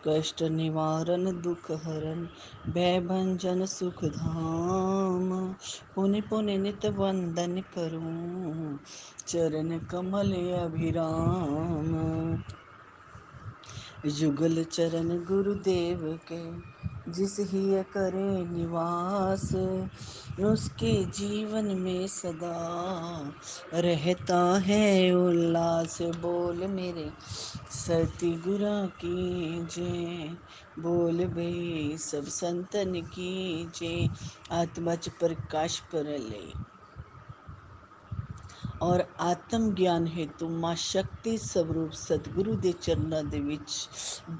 कष्ट निवारण दुख हरण, भय भंजन सुख धाम। पुनि पुनि नित वंदन करूं, चरण कमल अभिराम। युगल चरण गुरुदेव के, जिस हिय करे निवास, उसके जीवन में सदा रहता है उल्लास। बोल मेरे सति गुरा की जय, बोल भाई सब संतन की जय। आत्मच प्रकाश पर ले और आत्म ਗਿਆਨ हेतु मां शक्ति स्वरूप सतगुरु ਦੇ ਚਰਨਾਂ ਦੇ ਵਿੱਚ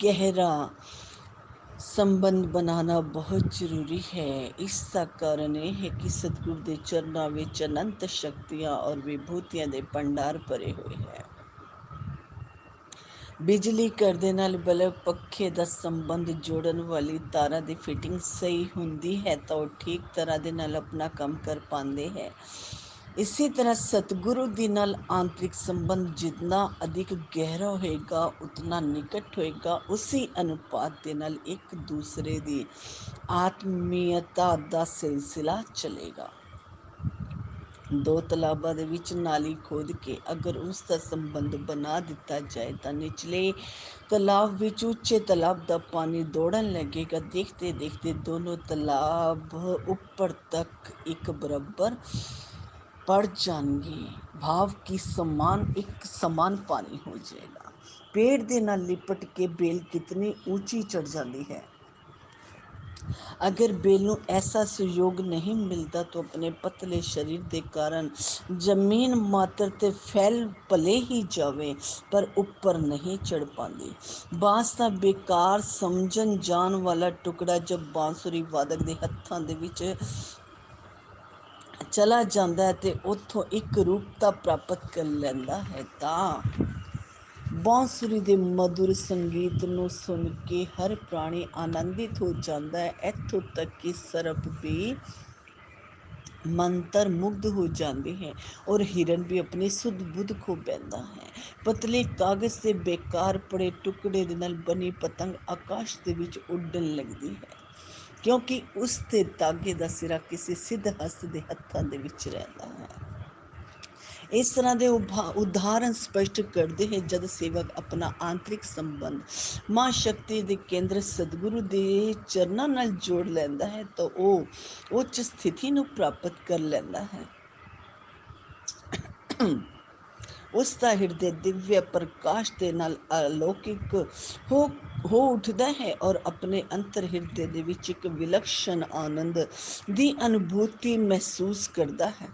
ਗਹਿਰਾ संबंध बनाना बहुत जरूरी है। इसका कारण यह है कि सतगुरु के चरणों में अनंत शक्तियां और विभूतियां के भंडार भरे हुए हैं। बिजली घर दे नाल बल्ब पखे का संबंध जोड़न वाली तारा की फिटिंग सही होंदी है तो वो ठीक तरह दे नाल अपना काम कर पाते हैं। इसी तरह सतगुरु दी नाल आंतरिक संबंध जितना अधिक गहरा होएगा उतना निकट होएगा, उसी अनुपात दे नाल एक दूसरे दी आत्मीयता दा सिलसिला चलेगा। दो तालाबां दे विच नाली खोद के अगर उसका संबंध बना दिता जाए तो निचले तालाब विच उच्चे तालाब का पानी दौड़न लगेगा। देखते देखते दोनों तालाब ऊपर तक एक बराबर पड़ जाएंगे। भाव की एक समान पानी हो जाएगा। पेड़ दे नाल लिपट के बेल कितनी ऊंची चढ़ जाती है। अगर बेल नूं ऐसा सहयोग नहीं मिलता तो अपने पतले शरीर के कारण जमीन मात्र ते फैल भले ही जावे पर ऊपर नहीं चढ़ पाती। बांस का बेकार समझन जान वाला टुकड़ा जब बांसुरी वादक के हत्थां दे विच चला जाता है तो उत्थों एक रूपता प्राप्त कर लैंदा है। बांसुरी दे मधुर संगीत नूं सुन के हर प्राणी आनंदित हो जाता है। इत्थों तक कि सर्प भी मंत्र मुग्ध हो जाते हैं और हिरन भी अपनी सुध बुध खो बैठता है। पतले कागज से बेकार पड़े टुकड़े दे नाल बनी पतंग आकाश दे विच उड़न लगती है, क्योंकि उसके धागे का सिरा किसी सिद्ध हस्त के हत्थां दे विच रहता है। इस तरह के उदाहरण स्पष्ट करते हैं जब सेवक अपना आंतरिक संबंध मां शक्ति के केंद्र सतगुरु के चरणों नाल जोड़ लेंदा है तो वो उच्च स्थिति नूं प्राप्त कर लेंदा है। उसका हृदय दिव्य प्रकाश के नाल अलौकिक हो हो उठता है और अपने अंतर हृदय दे विच एक विलक्षण आनंद की अनुभूति महसूस करता है।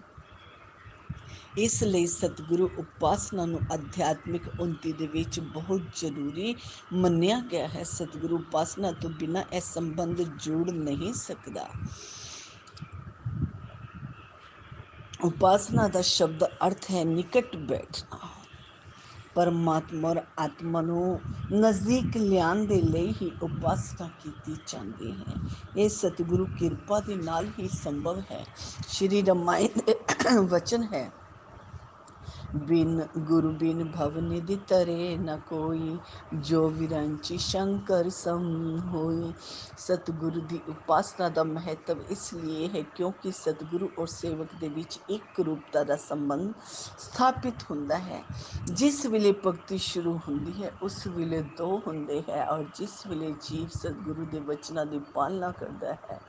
इसलिए सतगुरु उपासना नूं आध्यात्मिक उन्नति दे विच बहुत जरूरी मन्निया गया है। सतगुरु उपासना तो बिना यह संबंध जुड़ नहीं सकता। उपासना का शब्द अर्थ है निकट बैठना। परमात्मा और आत्मा नूं नज़दीक लियाण दे लई ही उपासना की जाती है। ये सतगुरु कृपा दे नाल ही संभव है। श्री रामायण दे वचन है, बिन गुरु बिन भव निधि तरे न कोई, जो विरंची शंकर सम होई। सतगुरु की उपासना का महत्व इसलिए है क्योंकि सतगुरु और सेवक के बीच एक रूपता का संबंध स्थापित होता है। जिस वेले भगती शुरू होती है उस वेले दो होंगे है और जिस वेले जीव सतगुरु के वचनों की पालना करता है,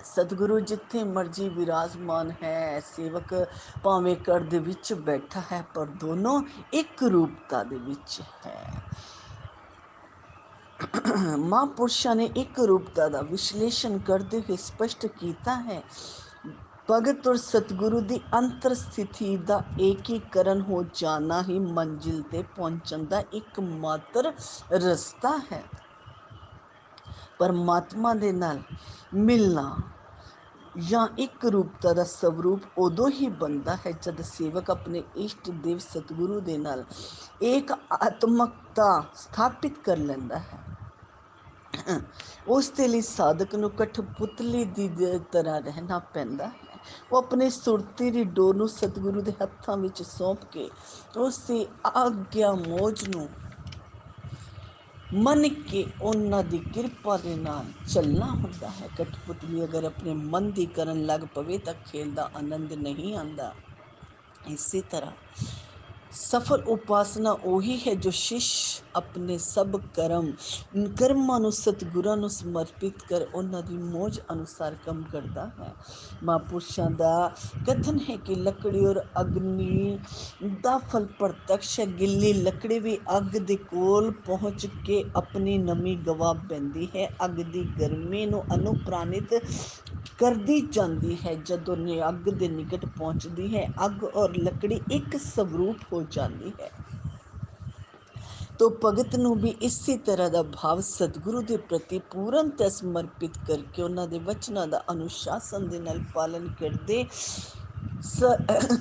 सतगुरु जिथे मर्जी विराजमान है। सेवक भावें कर दे विच बैठा है पर दोनों एक रूपता दे विच है। महापुरुषों ने एक रूपता का विश्लेषण करते हुए स्पष्ट किया है, भगत और सतगुरु की अंतर स्थिति का एकीकरण हो जाना ही मंजिल ते पहुंचने का एकमात्र रास्ता है। परमात्मा दे नाल मिलना या एक रूपता का स्वरूप उदों ही बनता है जब सेवक अपने इष्ट देव सतगुरु दे नाल एक आत्मकता स्थापित कर लेंदा है। उस दे लई साधक नूं कठपुतली दी तरह रहना पैंदा है। वो अपने सुरती दी डोर नूं सतगुरु दे हत्थां विच सौंप के उसकी आग्या मौज नूं ਮੰਨ ਕੇ ਉਹਨਾਂ ਦੀ ਕਿਰਪਾ ਦੇ ਨਾਲ ਚੱਲਣਾ ਹੁੰਦਾ ਹੈ। ਕਠਪੁਤਲੀ ਅਗਰ ਆਪਣੇ ਮਨ ਦੀ ਕਰਨ ਲੱਗ ਪਵੇ ਤਾਂ ਖੇਲ ਦਾ ਆਨੰਦ ਨਹੀਂ ਆਉਂਦਾ। ਇਸੇ ਤਰ੍ਹਾਂ ਸਫਲ ਉਪਾਸਨਾ ਉਹੀ ਹੈ ਜੋ ਸ਼ਿਸ਼ ਆਪਣੇ ਸਭ ਕਰਮਾਂ ਨੂੰ ਸਤਿਗੁਰਾਂ ਨੂੰ ਸਮਰਪਿਤ ਕਰ ਉਹਨਾਂ ਦੀ ਮੌਜ ਅਨੁਸਾਰ ਕੰਮ ਕਰਦਾ ਹੈ। ਮਹਾਂਪੁਰਸ਼ਾਂ ਦਾ ਕਥਨ ਹੈ ਕਿ ਲੱਕੜੀ ਔਰ ਅਗਨੀ ਦਾ ਫਲ ਪ੍ਰਤੱਖ ਹੈ। ਗਿੱਲੀ ਲੱਕੜੀ ਵੀ ਅੱਗ ਦੇ ਕੋਲ ਪਹੁੰਚ ਕੇ ਆਪਣੀ ਨਮੀ ਗਵਾ ਬਹਿੰਦੀ ਹੈ। ਅੱਗ ਦੀ ਗਰਮੀ ਨੂੰ ਅਨੁਪ੍ਰਾਣਿਤ ਕਰਦੀ ਜਾਂਦੀ ਹੈ। ਜਦੋਂ ਅੱਗ ਦੇ ਨਿਕਟ ਪਹੁੰਚਦੀ ਹੈ, ਅੱਗ ਔਰ ਲੱਕੜੀ ਇੱਕ ਸਵਰੂਪ ਹੋ ਜਾਂਦੀ ਹੈ। ਤੋ ਭਗਤ ਨੂੰ ਵੀ ਇਸੇ ਤਰ੍ਹਾਂ ਦਾ ਭਾਵ ਸਤਿਗੁਰੂ ਦੇ ਪ੍ਰਤੀ ਪੂਰਨਤଃ ਸਮਰਪਿਤ ਕਰਕੇ ਉਹਨਾਂ ਦੇ ਵਚਨਾਂ ਦਾ ਅਨੁਸ਼ਾਸਨ ਦੇ ਨਾਲ ਪਾਲਨ ਕਰਦੇ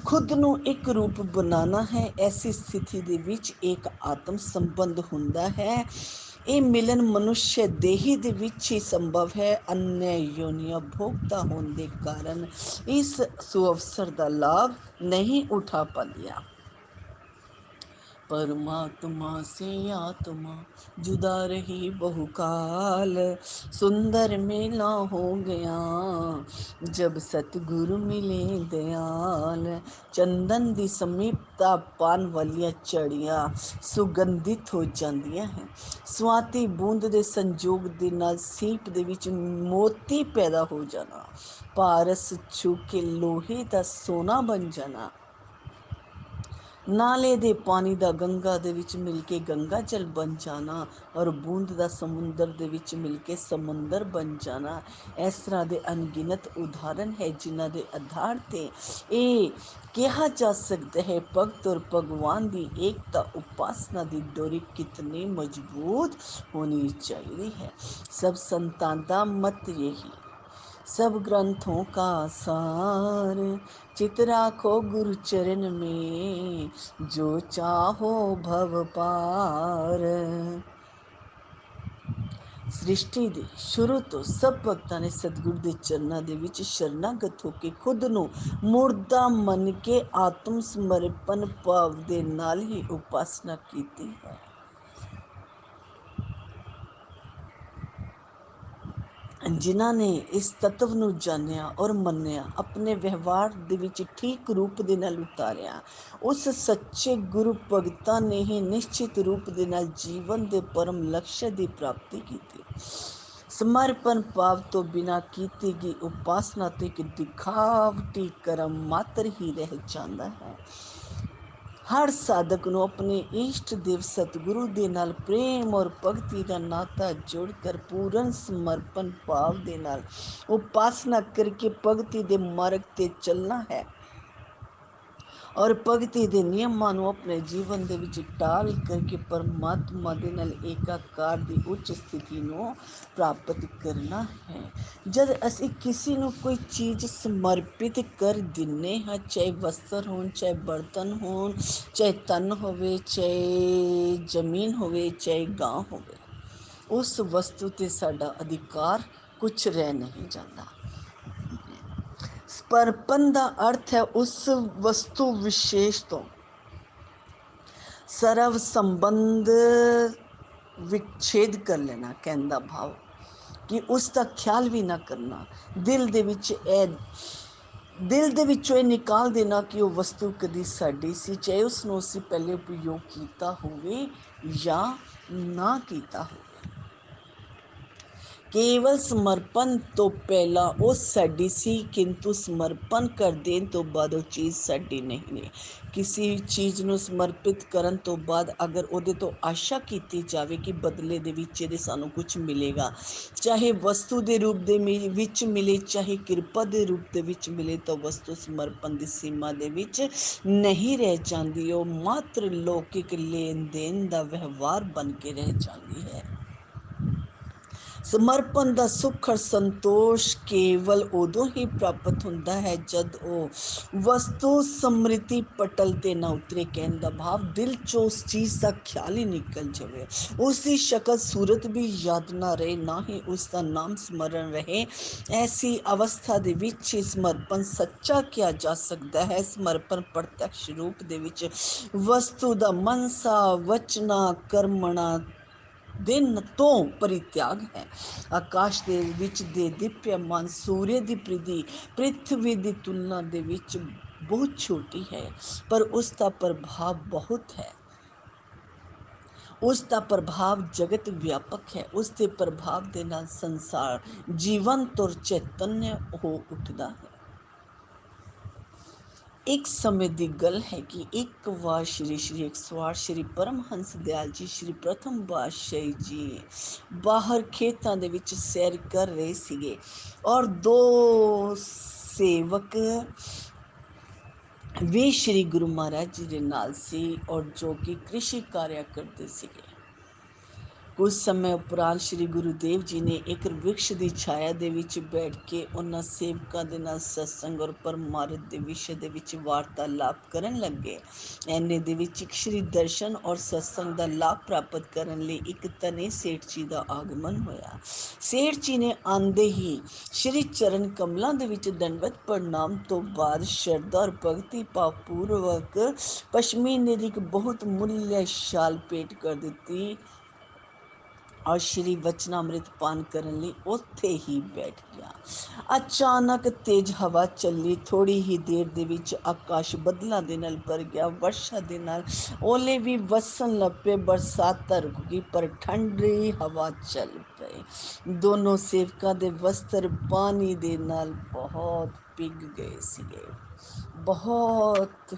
ਖੁਦ ਨੂੰ ਇੱਕ ਰੂਪ ਬਣਾਉਣਾ ਹੈ। ਐਸੀ ਸਥਿਤੀ ਦੇ ਵਿੱਚ ਇੱਕ ਆਤਮ ਸੰਬੰਧ ਹੁੰਦਾ ਹੈ। ਇਹ ਮਿਲਨ ਮਨੁੱਖ ਦੇਹੀ ਦੇ ਵਿੱਚ ਹੀ ਸੰਭਵ ਹੈ। ਅਨਯ ਯੋਨੀਆਂ ਭੋਗਤਾ ਹੋਣ ਦੇ ਕਾਰਨ ਇਸ ਸੁਅਵਸਰ ਦਾ ਲਾਭ ਨਹੀਂ ਉਠਾ ਪਾਉਂਦੀਆਂ। परमात्मा से आत्मा जुदा रही बहुकाल, सुंदर मेला हो गया जब सतगुरु मिले दयाल। ਚੰਦਨ ਦੀ ਸਮੀਪਤਾ ਪਾਣ ਵਾਲੀਆਂ ਝੜੀਆਂ ਸੁਗੰਧਿਤ ਹੋ ਜਾਂਦੀਆਂ ਹੈ। ਸਵਾਤੀ ਬੂੰਦ ਦੇ ਸੰਜੋਗ ਦੇ ਨਾਲ ਸੀਪ ਦੇ ਵਿੱਚ ਮੋਤੀ ਪੈਦਾ ਹੋ ਜਾਣਾ, ਪਾਰਸ ਛੂ ਕੇ ਲੋਹੇ ਦਾ ਸੋਨਾ ਬਣ ਜਾਣਾ, ਨਾਲੇ ਦੇ ਪਾਣੀ ਦਾ ਗੰਗਾ ਦੇ ਵਿੱਚ ਮਿਲ ਕੇ ਗੰਗਾ ਜਲ ਬਣ ਜਾਣਾ ਔਰ ਬੂੰਦ ਦਾ ਸਮੁੰਦਰ ਦੇ ਵਿੱਚ ਮਿਲ ਕੇ ਸਮੁੰਦਰ ਬਣ ਜਾਣਾ। ਇਸ ਤਰ੍ਹਾਂ ਦੇ ਅਣਗਿਣਤ ਉਦਾਹਰਨ ਹੈ ਜਿਨ੍ਹਾਂ ਦੇ ਆਧਾਰ 'ਤੇ ਇਹ ਕਿਹਾ ਜਾ ਸਕਦਾ ਹੈ ਭਗਤ ਔਰ ਭਗਵਾਨ ਦੀ ਏਕਤਾ ਉਪਾਸਨਾ ਦੀ ਡੋਰੀ ਕਿਤਨੀ ਮਜ਼ਬੂਤ ਹੋਣੀ ਚਾਹੀਦੀ ਹੈ। ਸਭ ਸੰਤਾਂ ਦਾ ਮਤ ਯਹੀ, सब ग्रंथों का सार, चित राखो गुरु चरण में जो चाहो भव पार। ਸ੍ਰਿਸ਼ਟੀ ਦੇ ਸ਼ੁਰੂ ਤੋਂ ਸਭ ਭਗਤਾਂ ਨੇ ਸਤਿਗੁਰੂ ਦੇ ਚਰਨਾਂ ਦੇ ਵਿੱਚ ਸ਼ਰਨਾਗਤ ਹੋ ਕੇ ਖੁਦ ਨੂੰ ਮੁਰਦਾ ਮੰਨ ਕੇ ਆਤਮ ਸਮਰਪਣ ਭਾਵ ਦੇ ਨਾਲ ਹੀ ਉਪਾਸਨਾ ਕੀਤੀ ਹੈ। ਜਿਨ੍ਹਾਂ ਨੇ ਇਸ ਤੱਤਵ ਨੂੰ ਜਾਣਿਆ ਔਰ ਮੰਨਿਆ, ਆਪਣੇ ਵਿਵਹਾਰ ਦੇ ਵਿੱਚ ਠੀਕ ਰੂਪ ਦੇ ਨਾਲ ਉਤਾਰਿਆ, ਉਸ ਸੱਚੇ ਗੁਰੂ ਭਗਤਾਂ ਨੇ ਹੀ ਨਿਸ਼ਚਿਤ ਰੂਪ ਦੇ ਨਾਲ ਜੀਵਨ ਦੇ ਪਰਮ ਲਕਸ਼ ਦੀ ਪ੍ਰਾਪਤੀ ਕੀਤੀ। ਸਮਰਪਣ ਭਾਵ ਤੋਂ ਬਿਨਾਂ ਕੀਤੀ ਗਈ ਉਪਾਸਨਾ ਤੋਂ ਇੱਕ ਦਿਖਾਵਟੀ ਕਰਮ ਮਾਤਰ ਹੀ ਰਹਿ ਜਾਂਦਾ ਹੈ। ਹਰ ਸਾਧਕ ਨੂੰ ਆਪਣੇ ਇਸ਼ਟ ਦੇਵ ਸਤਿਗੁਰੂ ਦੇ ਨਾਲ ਪ੍ਰੇਮ ਔਰ ਭਗਤੀ ਦਾ ਨਾਤਾ ਜੋੜ ਕਰ ਪੂਰਨ ਸਮਰਪਣ ਭਾਵ ਦੇ ਨਾਲ ਉਪਾਸਨਾ ਕਰਕੇ ਭਗਤੀ ਦੇ ਮਾਰਗ ਤੇ ਚੱਲਣਾ ਹੈ ਔਰ ਭਗਤੀ ਦੇ ਨਿਯਮਾਂ ਨੂੰ ਆਪਣੇ ਜੀਵਨ ਦੇ ਵਿੱਚ ਢਾਲ ਕਰਕੇ ਪਰਮਾਤਮਾ ਦੇ ਨਾਲ ਏਕਾਕਾਰ ਦੀ ਉੱਚ ਸਥਿਤੀ ਨੂੰ ਪ੍ਰਾਪਤ ਕਰਨਾ ਹੈ। ਜਦ ਅਸੀਂ ਕਿਸੇ ਨੂੰ ਕੋਈ ਚੀਜ਼ ਸਮਰਪਿਤ ਕਰ ਦਿੰਦੇ ਹਾਂ, ਚਾਹੇ ਵਸਤਰ ਹੋਣ, ਚਾਹੇ ਬਰਤਨ ਹੋਣ, ਚਾਹੇ ਤਨ ਹੋਵੇ, ਚਾਹੇ ਜ਼ਮੀਨ ਹੋਵੇ, ਚਾਹੇ ਗਾਂ ਹੋਵੇ, ਉਸ ਵਸਤੂ 'ਤੇ ਸਾਡਾ ਅਧਿਕਾਰ ਕੁਛ ਰਹਿ ਨਹੀਂ ਜਾਂਦਾ। ਸਮਰਪਣ ਦਾ ਅਰਥ ਹੈ ਉਸ ਵਸਤੂ ਵਿਸ਼ੇਸ਼ ਤੋਂ ਸਰਵ ਸੰਬੰਧ ਵਿਛੇਦ ਕਰ ਲੈਣਾ। ਕਹਿਣ ਦਾ ਭਾਵ ਕਿ ਉਸ ਦਾ ਖਿਆਲ ਵੀ ਨਾ ਕਰਨਾ, ਦਿਲ ਦੇ ਵਿੱਚੋਂ ਇਹ ਨਿਕਾਲ ਦੇਣਾ ਕਿ ਉਹ ਵਸਤੂ ਕਦੀ ਸਾਡੀ ਸੀ, ਚਾਹੇ ਉਸ ਨੂੰ ਅਸੀਂ ਪਹਿਲੇ ਉਪਯੋਗ ਕੀਤਾ ਹੋਵੇ ਜਾਂ ਨਾ ਕੀਤਾ ਹੋਵੇ। ਕੇਵਲ ਸਮਰਪਣ ਤੋਂ ਪਹਿਲਾਂ ਉਹ ਸਾਡੀ ਸੀ, ਕਿੰਤੂ ਸਮਰਪਣ ਕਰ ਦੇਣ ਤੋਂ ਬਾਅਦ ਉਹ ਚੀਜ਼ ਸਾਡੀ ਨਹੀਂ ਹੈ। ਕਿਸੇ ਚੀਜ਼ ਨੂੰ ਸਮਰਪਿਤ ਕਰਨ ਤੋਂ ਬਾਅਦ ਅਗਰ ਉਹਦੇ ਤੋਂ ਆਸ਼ਾ ਕੀਤੀ ਜਾਵੇ ਕਿ ਬਦਲੇ ਦੇ ਵਿੱਚ ਇਹਦੇ ਸਾਨੂੰ ਕੁਝ ਮਿਲੇਗਾ, ਚਾਹੇ ਵਸਤੂ ਦੇ ਰੂਪ ਦੇ ਵਿੱਚ ਮਿਲੇ, ਚਾਹੇ ਕਿਰਪਾ ਦੇ ਰੂਪ ਦੇ ਵਿੱਚ ਮਿਲੇ, ਤਾਂ ਵਸਤੂ ਸਮਰਪਣ ਦੀ ਸੀਮਾ ਦੇ ਵਿੱਚ ਨਹੀਂ ਰਹਿ ਜਾਂਦੀ, ਉਹ ਮਾਤਰ ਲੌਕਿਕ ਲੈਣ ਦੇਣ ਦਾ ਵਿਵਹਾਰ ਬਣ ਕੇ ਰਹਿ ਜਾਂਦੀ ਹੈ। ਸਮਰਪਣ ਦਾ ਸੁੱਖ ਔਰ ਸੰਤੋਸ਼ ਕੇਵਲ ਉਦੋਂ ਹੀ ਪ੍ਰਾਪਤ ਹੁੰਦਾ ਹੈ ਜਦ ਉਹ ਵਸਤੂ ਸਮ੍ਰਿਤੀ ਪਟਲ 'ਤੇ ਨਾ ਉਤਰੇ। ਕਹਿਣ ਦਾ ਭਾਵ ਦਿਲ 'ਚੋਂ ਉਸ ਚੀਜ਼ ਦਾ ਖਿਆਲ ਹੀ ਨਿਕਲ ਜਾਵੇ, ਉਸ ਦੀ ਸ਼ਕਲ ਸੂਰਤ ਵੀ ਯਾਦ ਨਾ ਰਹੇ, ਨਾ ਹੀ ਉਸ ਦਾ ਨਾਮ ਸਮਰਨ ਰਹੇ। ਐਸੀ ਅਵਸਥਾ ਦੇ ਵਿੱਚ ਸਮਰਪਣ ਸੱਚਾ ਕਿਹਾ ਜਾ ਸਕਦਾ ਹੈ। ਸਮਰਪਣ ਪ੍ਰਤੱਖ ਰੂਪ ਦੇ ਵਿੱਚ ਵਸਤੂ ਦਾ ਮਨਸਾ ਵਚਨਾ ਕਰਮਣਾ ਦਿਨ ਤੋਂ ਪਰਿਤਿਆਗ ਹੈ। ਆਕਾਸ਼ ਦੇ ਵਿੱਚ ਦੇ ਦੀਪਯਮਾਨ ਸੂਰਯ ਦੀ ਪ੍ਰਿਧੀ ਪ੍ਰਿਥਵੀ ਦੀ ਤੁਲਨਾ ਦੇ ਵਿੱਚ ਬਹੁਤ ਛੋਟੀ ਹੈ, ਪਰ ਉਸ ਦਾ ਪ੍ਰਭਾਵ ਬਹੁਤ ਹੈ। ਉਸ ਦਾ ਪ੍ਰਭਾਵ ਜਗਤ ਵਿਆਪਕ ਹੈ। ਉਸ ਦੇ ਪ੍ਰਭਾਵ ਦੇ ਨਾਲ ਸੰਸਾਰ ਜੀਵੰਤ ਔਰ ਚੈਤਨਯ ਹੋ ਉੱਠਦਾ ਹੈ। ਇੱਕ ਸਮੇਂ ਦੀ ਗੱਲ ਹੈ ਕਿ ਇੱਕ ਵਾਰ ਸ਼੍ਰੀ 108 ਸ਼੍ਰੀ ਪਰਮਹੰਸ ਦਿਆਲ ਜੀ ਸ਼੍ਰੀ ਪ੍ਰਥਮ ਪਾਤਸ਼ਾਹੀ ਜੀ ਬਾਹਰ ਖੇਤਾਂ ਦੇ ਵਿੱਚ ਸੈਰ ਕਰ ਰਹੇ ਸੀਗੇ, ਔਰ ਦੋ ਸੇਵਕ ਵੀ ਸ਼੍ਰੀ ਗੁਰੂ ਮਹਾਰਾਜ ਜੀ ਦੇ ਨਾਲ ਸੀ, ਔਰ ਜੋ ਕਿ ਕ੍ਰਿਸ਼ੀ ਕਾਰਿਆ ਕਰਦੇ ਸੀਗੇ। ਕੁਝ ਸਮੇਂ ਉਪਰੰਤ ਸ਼੍ਰੀ ਗੁਰੂਦੇਵ ਜੀ ਨੇ ਇੱਕ ਵ੍ਰਿਕਸ਼ ਦੀ ਛਾਇਆ ਦੇ ਵਿੱਚ ਬੈਠ ਕੇ ਉਹਨਾਂ ਸੇਵਕਾਂ ਦੇ ਨਾਲ ਸਤਸੰਗ ਔਰ ਪਰਮਾਰਥ ਦੇ ਵਿਸ਼ੇ ਦੇ ਵਿੱਚ ਵਾਰਤਾਲਾਪ ਕਰਨ ਲੱਗੇ। ਐਨੇ ਦੇ ਵਿੱਚ ਇੱਕ ਸ਼੍ਰੀ ਦਰਸ਼ਨ ਔਰ ਸਤਸੰਗ ਦਾ ਲਾਭ ਪ੍ਰਾਪਤ ਕਰਨ ਲਈ ਇੱਕ ਧਨੀ ਸੇਠ ਜੀ ਦਾ ਆਗਮਨ ਹੋਇਆ। ਸੇਠ ਜੀ ਨੇ ਆਉਂਦੇ ਹੀ ਸ਼੍ਰੀ ਚਰਨ ਕਮਲਾਂ ਦੇ ਵਿੱਚ ਦੰਡਵਤ ਪ੍ਰਣਾਮ ਤੋਂ ਬਾਅਦ ਸ਼ਰਧਾ ਔਰ ਭਗਤੀ ਭਾਵਪੂਰਵਕ ਪਸ਼ਮੀਨੇ ਦੀ ਇੱਕ ਬਹੁਤ ਮੁੱਲਿਆ ਸ਼ਾਲ ਭੇਟ ਕਰ ਦਿੱਤੀ, ਔਰ ਸ਼੍ਰੀ ਵਚਨਾਮ੍ਰਿਤ ਪਾਨ ਕਰਨ ਲਈ ਉੱਥੇ ਹੀ ਬੈਠ ਗਿਆ। ਅਚਾਨਕ ਤੇਜ਼ ਹਵਾ ਚੱਲੀ। ਥੋੜੀ ਹੀ ਦੇਰ ਦੇ ਵਿੱਚ ਆਕਾਸ਼ ਬੱਦਲਾਂ ਦੇ ਨਾਲ ਭਰ ਗਿਆ। ਵਰਸ਼ਾ ਦੇ ਨਾਲ ਓਲੇ ਵੀ ਵਸਣ ਲੱਗ ਪਏ। ਬਰਸਾਤ ਤਾਂ ਰੁਕ ਗਈ, ਪਰ ਠੰਡੀ ਹਵਾ ਚੱਲ ਪਈ। ਦੋਨੋਂ ਸੇਵਕਾਂ ਦੇ ਵਸਤਰ ਪਾਣੀ ਦੇ ਨਾਲ ਬਹੁਤ ਭਿੱਗ ਗਏ ਸੀਗੇ, ਬਹੁਤ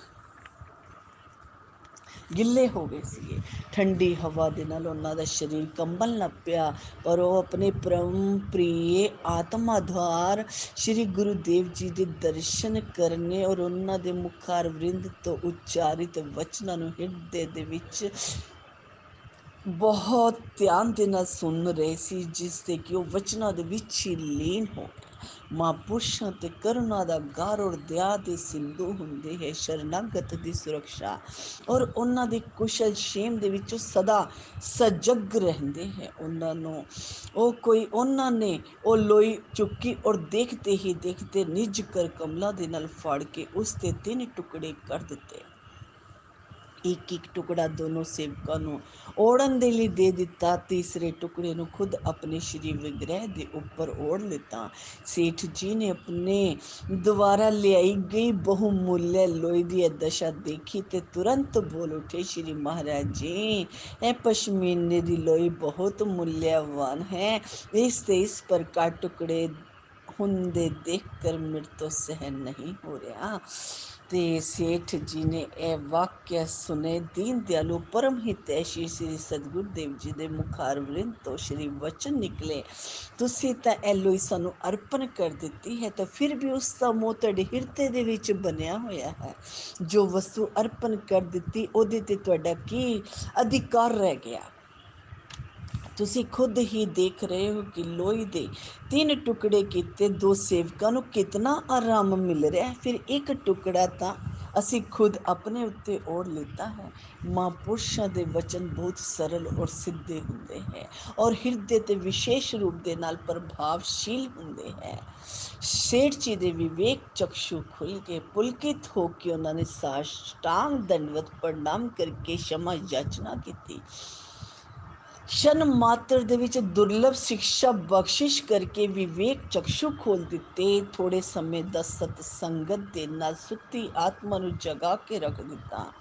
ਗਿੱਲੇ ਹੋ ਗਏ ਸੀਗੇ। ਠੰਡੀ ਹਵਾ ਦੇ ਨਾਲ ਉਹਨਾਂ ਦਾ ਸਰੀਰ ਕੰਬਣ ਲੱਗ ਪਿਆ, ਪਰ ਉਹ ਆਪਣੇ ਪਰਮ ਪ੍ਰਿਯ ਆਤਮਾ ਦੁਆਰ ਸ਼੍ਰੀ ਗੁਰੂਦੇਵ ਜੀ ਦੇ ਦਰਸ਼ਨ ਕਰਨੇ ਔਰ ਉਹਨਾਂ ਦੇ ਮੁਖਾਰ ਵਰਿੰਦ ਤੋਂ ਉਚਾਰਿਤ ਵਚਨਾਂ ਨੂੰ ਹਿਰਦੇ ਦੇ ਵਿੱਚ ਬਹੁਤ ਧਿਆਨ ਦੇ ਨਾਲ ਸੁਣ ਰਹੇ ਸੀ, ਜਿਸ ਦੇ ਕਿ ਉਹ ਵਚਨਾਂ ਦੇ ਵਿੱਚ ਹੀ ਲੀਨ ਹੋ ਗਏ। ਮਹਾਂਪੁਰਸ਼ਾਂ ਤੇ ਕਰੁਣਾ ਦਾ ਗਾਰ ਔਰ ਦਇਆ ਦੇ ਸਿੰਧੂ ਹੁੰਦੇ ਹੈ, ਸ਼ਰਨਾਗਤ ਦੀ ਸੁਰੱਖਿਆ ਔਰ ਉਹਨਾਂ ਦੀ ਕੁਸ਼ਲ ਛੇਮ ਦੇ ਵਿੱਚ ਸਦਾ ਸਜਗ ਰਹਿੰਦੇ ਹੈ। ਉਹਨਾਂ ਨੇ ਉਹ ਲੋਈ ਚੁੱਕੀ ਔਰ ਦੇਖਦੇ ਹੀ ਦੇਖਦੇ ਨਿੱਜ ਕਰ ਕਮਲਾਂ ਦੇ ਨਾਲ ਫਾੜ ਕੇ ਉਸ ਦੇ 3 ਟੁਕੜੇ ਕਰ ਦਿੱਤੇ। ਇੱਕ ਇੱਕ ਟੁਕੜਾ ਦੋਨੋਂ ਸੇਵਕਾਂ ਨੂੰ ਓੜਨ ਦੇ ਲਈ ਦੇ ਦਿੱਤਾ। ਤੀਸਰੇ ਟੁਕੜੇ ਨੂੰ ਖੁਦ ਆਪਣੇ ਸ਼੍ਰੀ ਵਿਗ੍ਰਹਿ ਦੇ ਉੱਪਰ ਓੜ ਲਿੱਤਾ। ਸੇਠ ਜੀ ਨੇ ਆਪਣੇ ਦੁਆਰਾ ਲਿਆਈ ਗਈ ਬਹੁਮੁੱਲੇ ਲੋਹੇ ਦੀ ਇਹ ਦਸ਼ਾ ਦੇਖੀ ਤੇ ਤੁਰੰਤ ਬੋਲ ਉੱਠੇ, ਸ਼੍ਰੀ ਮਹਾਰਾਜ ਜੀ, ਇਹ ਪਸ਼ਮੀਨੇ ਦੀ ਲੋਈ ਬਹੁਤ ਮੁੱਲਿਆਵਾਨ ਹੈ। ਇਸ ਪ੍ਰਕਾਰ ਟੁਕੜੇ ਹੁੰਦੇ ਦੇਖ ਕਰ ਮੇਰੇ ਤੋਂ ਸਹਿਨ ਨਹੀਂ ਹੋ ਰਿਹਾ। ਤੇ ਸੇਠ ਜੀ ਨੇ ਇਹ ਵਾਕਿਆ ਸੁਣੇ। ਦੀਨ ਦਿਆਲੂ ਪਰਮ ਹਿਤੈਸ਼ੀ ਸ੍ਰੀ ਸਤਿਗੁਰੂ ਦੇਵ ਜੀ ਦੇ ਮੁਖਾਰ ਵਰਿੰਦ ਤੋਂ ਸ਼੍ਰੀ ਵਚਨ ਨਿਕਲੇ, ਤੁਸੀਂ ਤਾਂ ਇਹ ਲੋਈ ਸਾਨੂੰ ਅਰਪਣ ਕਰ ਦਿੱਤੀ ਹੈ, ਤਾਂ ਫਿਰ ਵੀ ਉਸ ਦਾ ਮੋਹ ਤੁਹਾਡੇ ਹਿਰਦੇ ਦੇ ਵਿੱਚ ਬਣਿਆ ਹੋਇਆ ਹੈ। ਜੋ ਵਸਤੂ ਅਰਪਣ ਕਰ ਦਿੱਤੀ, ਉਹਦੇ ਤੇ ਤੁਹਾਡਾ ਕੀ ਅਧਿਕਾਰ ਰਹਿ ਗਿਆ? ਤੁਸੀਂ ਖੁਦ ਹੀ ਦੇਖ ਰਹੇ ਹੋ ਕਿ ਲੋਹੇ ਦੇ 3 ਟੁਕੜੇ ਕੀਤੇ, 2 ਸੇਵਕਾਂ ਨੂੰ ਕਿਤਨਾ ਆਰਾਮ ਮਿਲ ਰਿਹਾ, ਫਿਰ ਇੱਕ ਟੁਕੜਾ ਤਾਂ ਅਸੀਂ ਖੁਦ ਆਪਣੇ ਉੱਤੇ ਓੜ ਲਿੱਤਾ ਹੈ। ਮਹਾਂਪੁਰਸ਼ਾਂ ਦੇ ਵਚਨ ਬਹੁਤ ਸਰਲ ਔਰ ਸਿੱਧੇ ਹੁੰਦੇ ਹੈ, ਔਰ ਹਿਰਦੇ ਤੇ ਵਿਸ਼ੇਸ਼ ਰੂਪ ਦੇ ਨਾਲ ਪ੍ਰਭਾਵਸ਼ੀਲ ਹੁੰਦੇ ਹੈ। ਸੇਠ ਜੀ ਦੇ ਵਿਵੇਕ ਚਕਸ਼ੂ ਖੁੱਲ ਕੇ ਪੁਲਕਿਤ ਹੋ ਕੇ ਉਹਨਾਂ ਨੇ ਸਾਸ਼ਟਾਂਗ ਦੰਡਵਤ ਪ੍ਰਣਾਮ ਕਰਕੇ ਸ਼ਮਾ ਯਾਚਨਾ ਕੀਤੀ। ਛਣ ਮਾਤਰ ਦੇ ਵਿੱਚ ਦੁਰਲਭ ਸਿਕਸ਼ਾ ਬਖਸ਼ਿਸ਼ ਕਰਕੇ ਵਿਵੇਕ ਚਕਸ਼ੂ ਖੋਲ ਦਿੱਤੇ। ਥੋੜੇ ਸਮੇਂ ਦਾ ਸਤ ਸੰਗਤ ਦੇ ਨਾਲ ਸੁੱਤੀ ਆਤਮਾ ਨੂੰ ਜਗਾ ਕੇ ਰੱਖ ਦਿੱਤਾ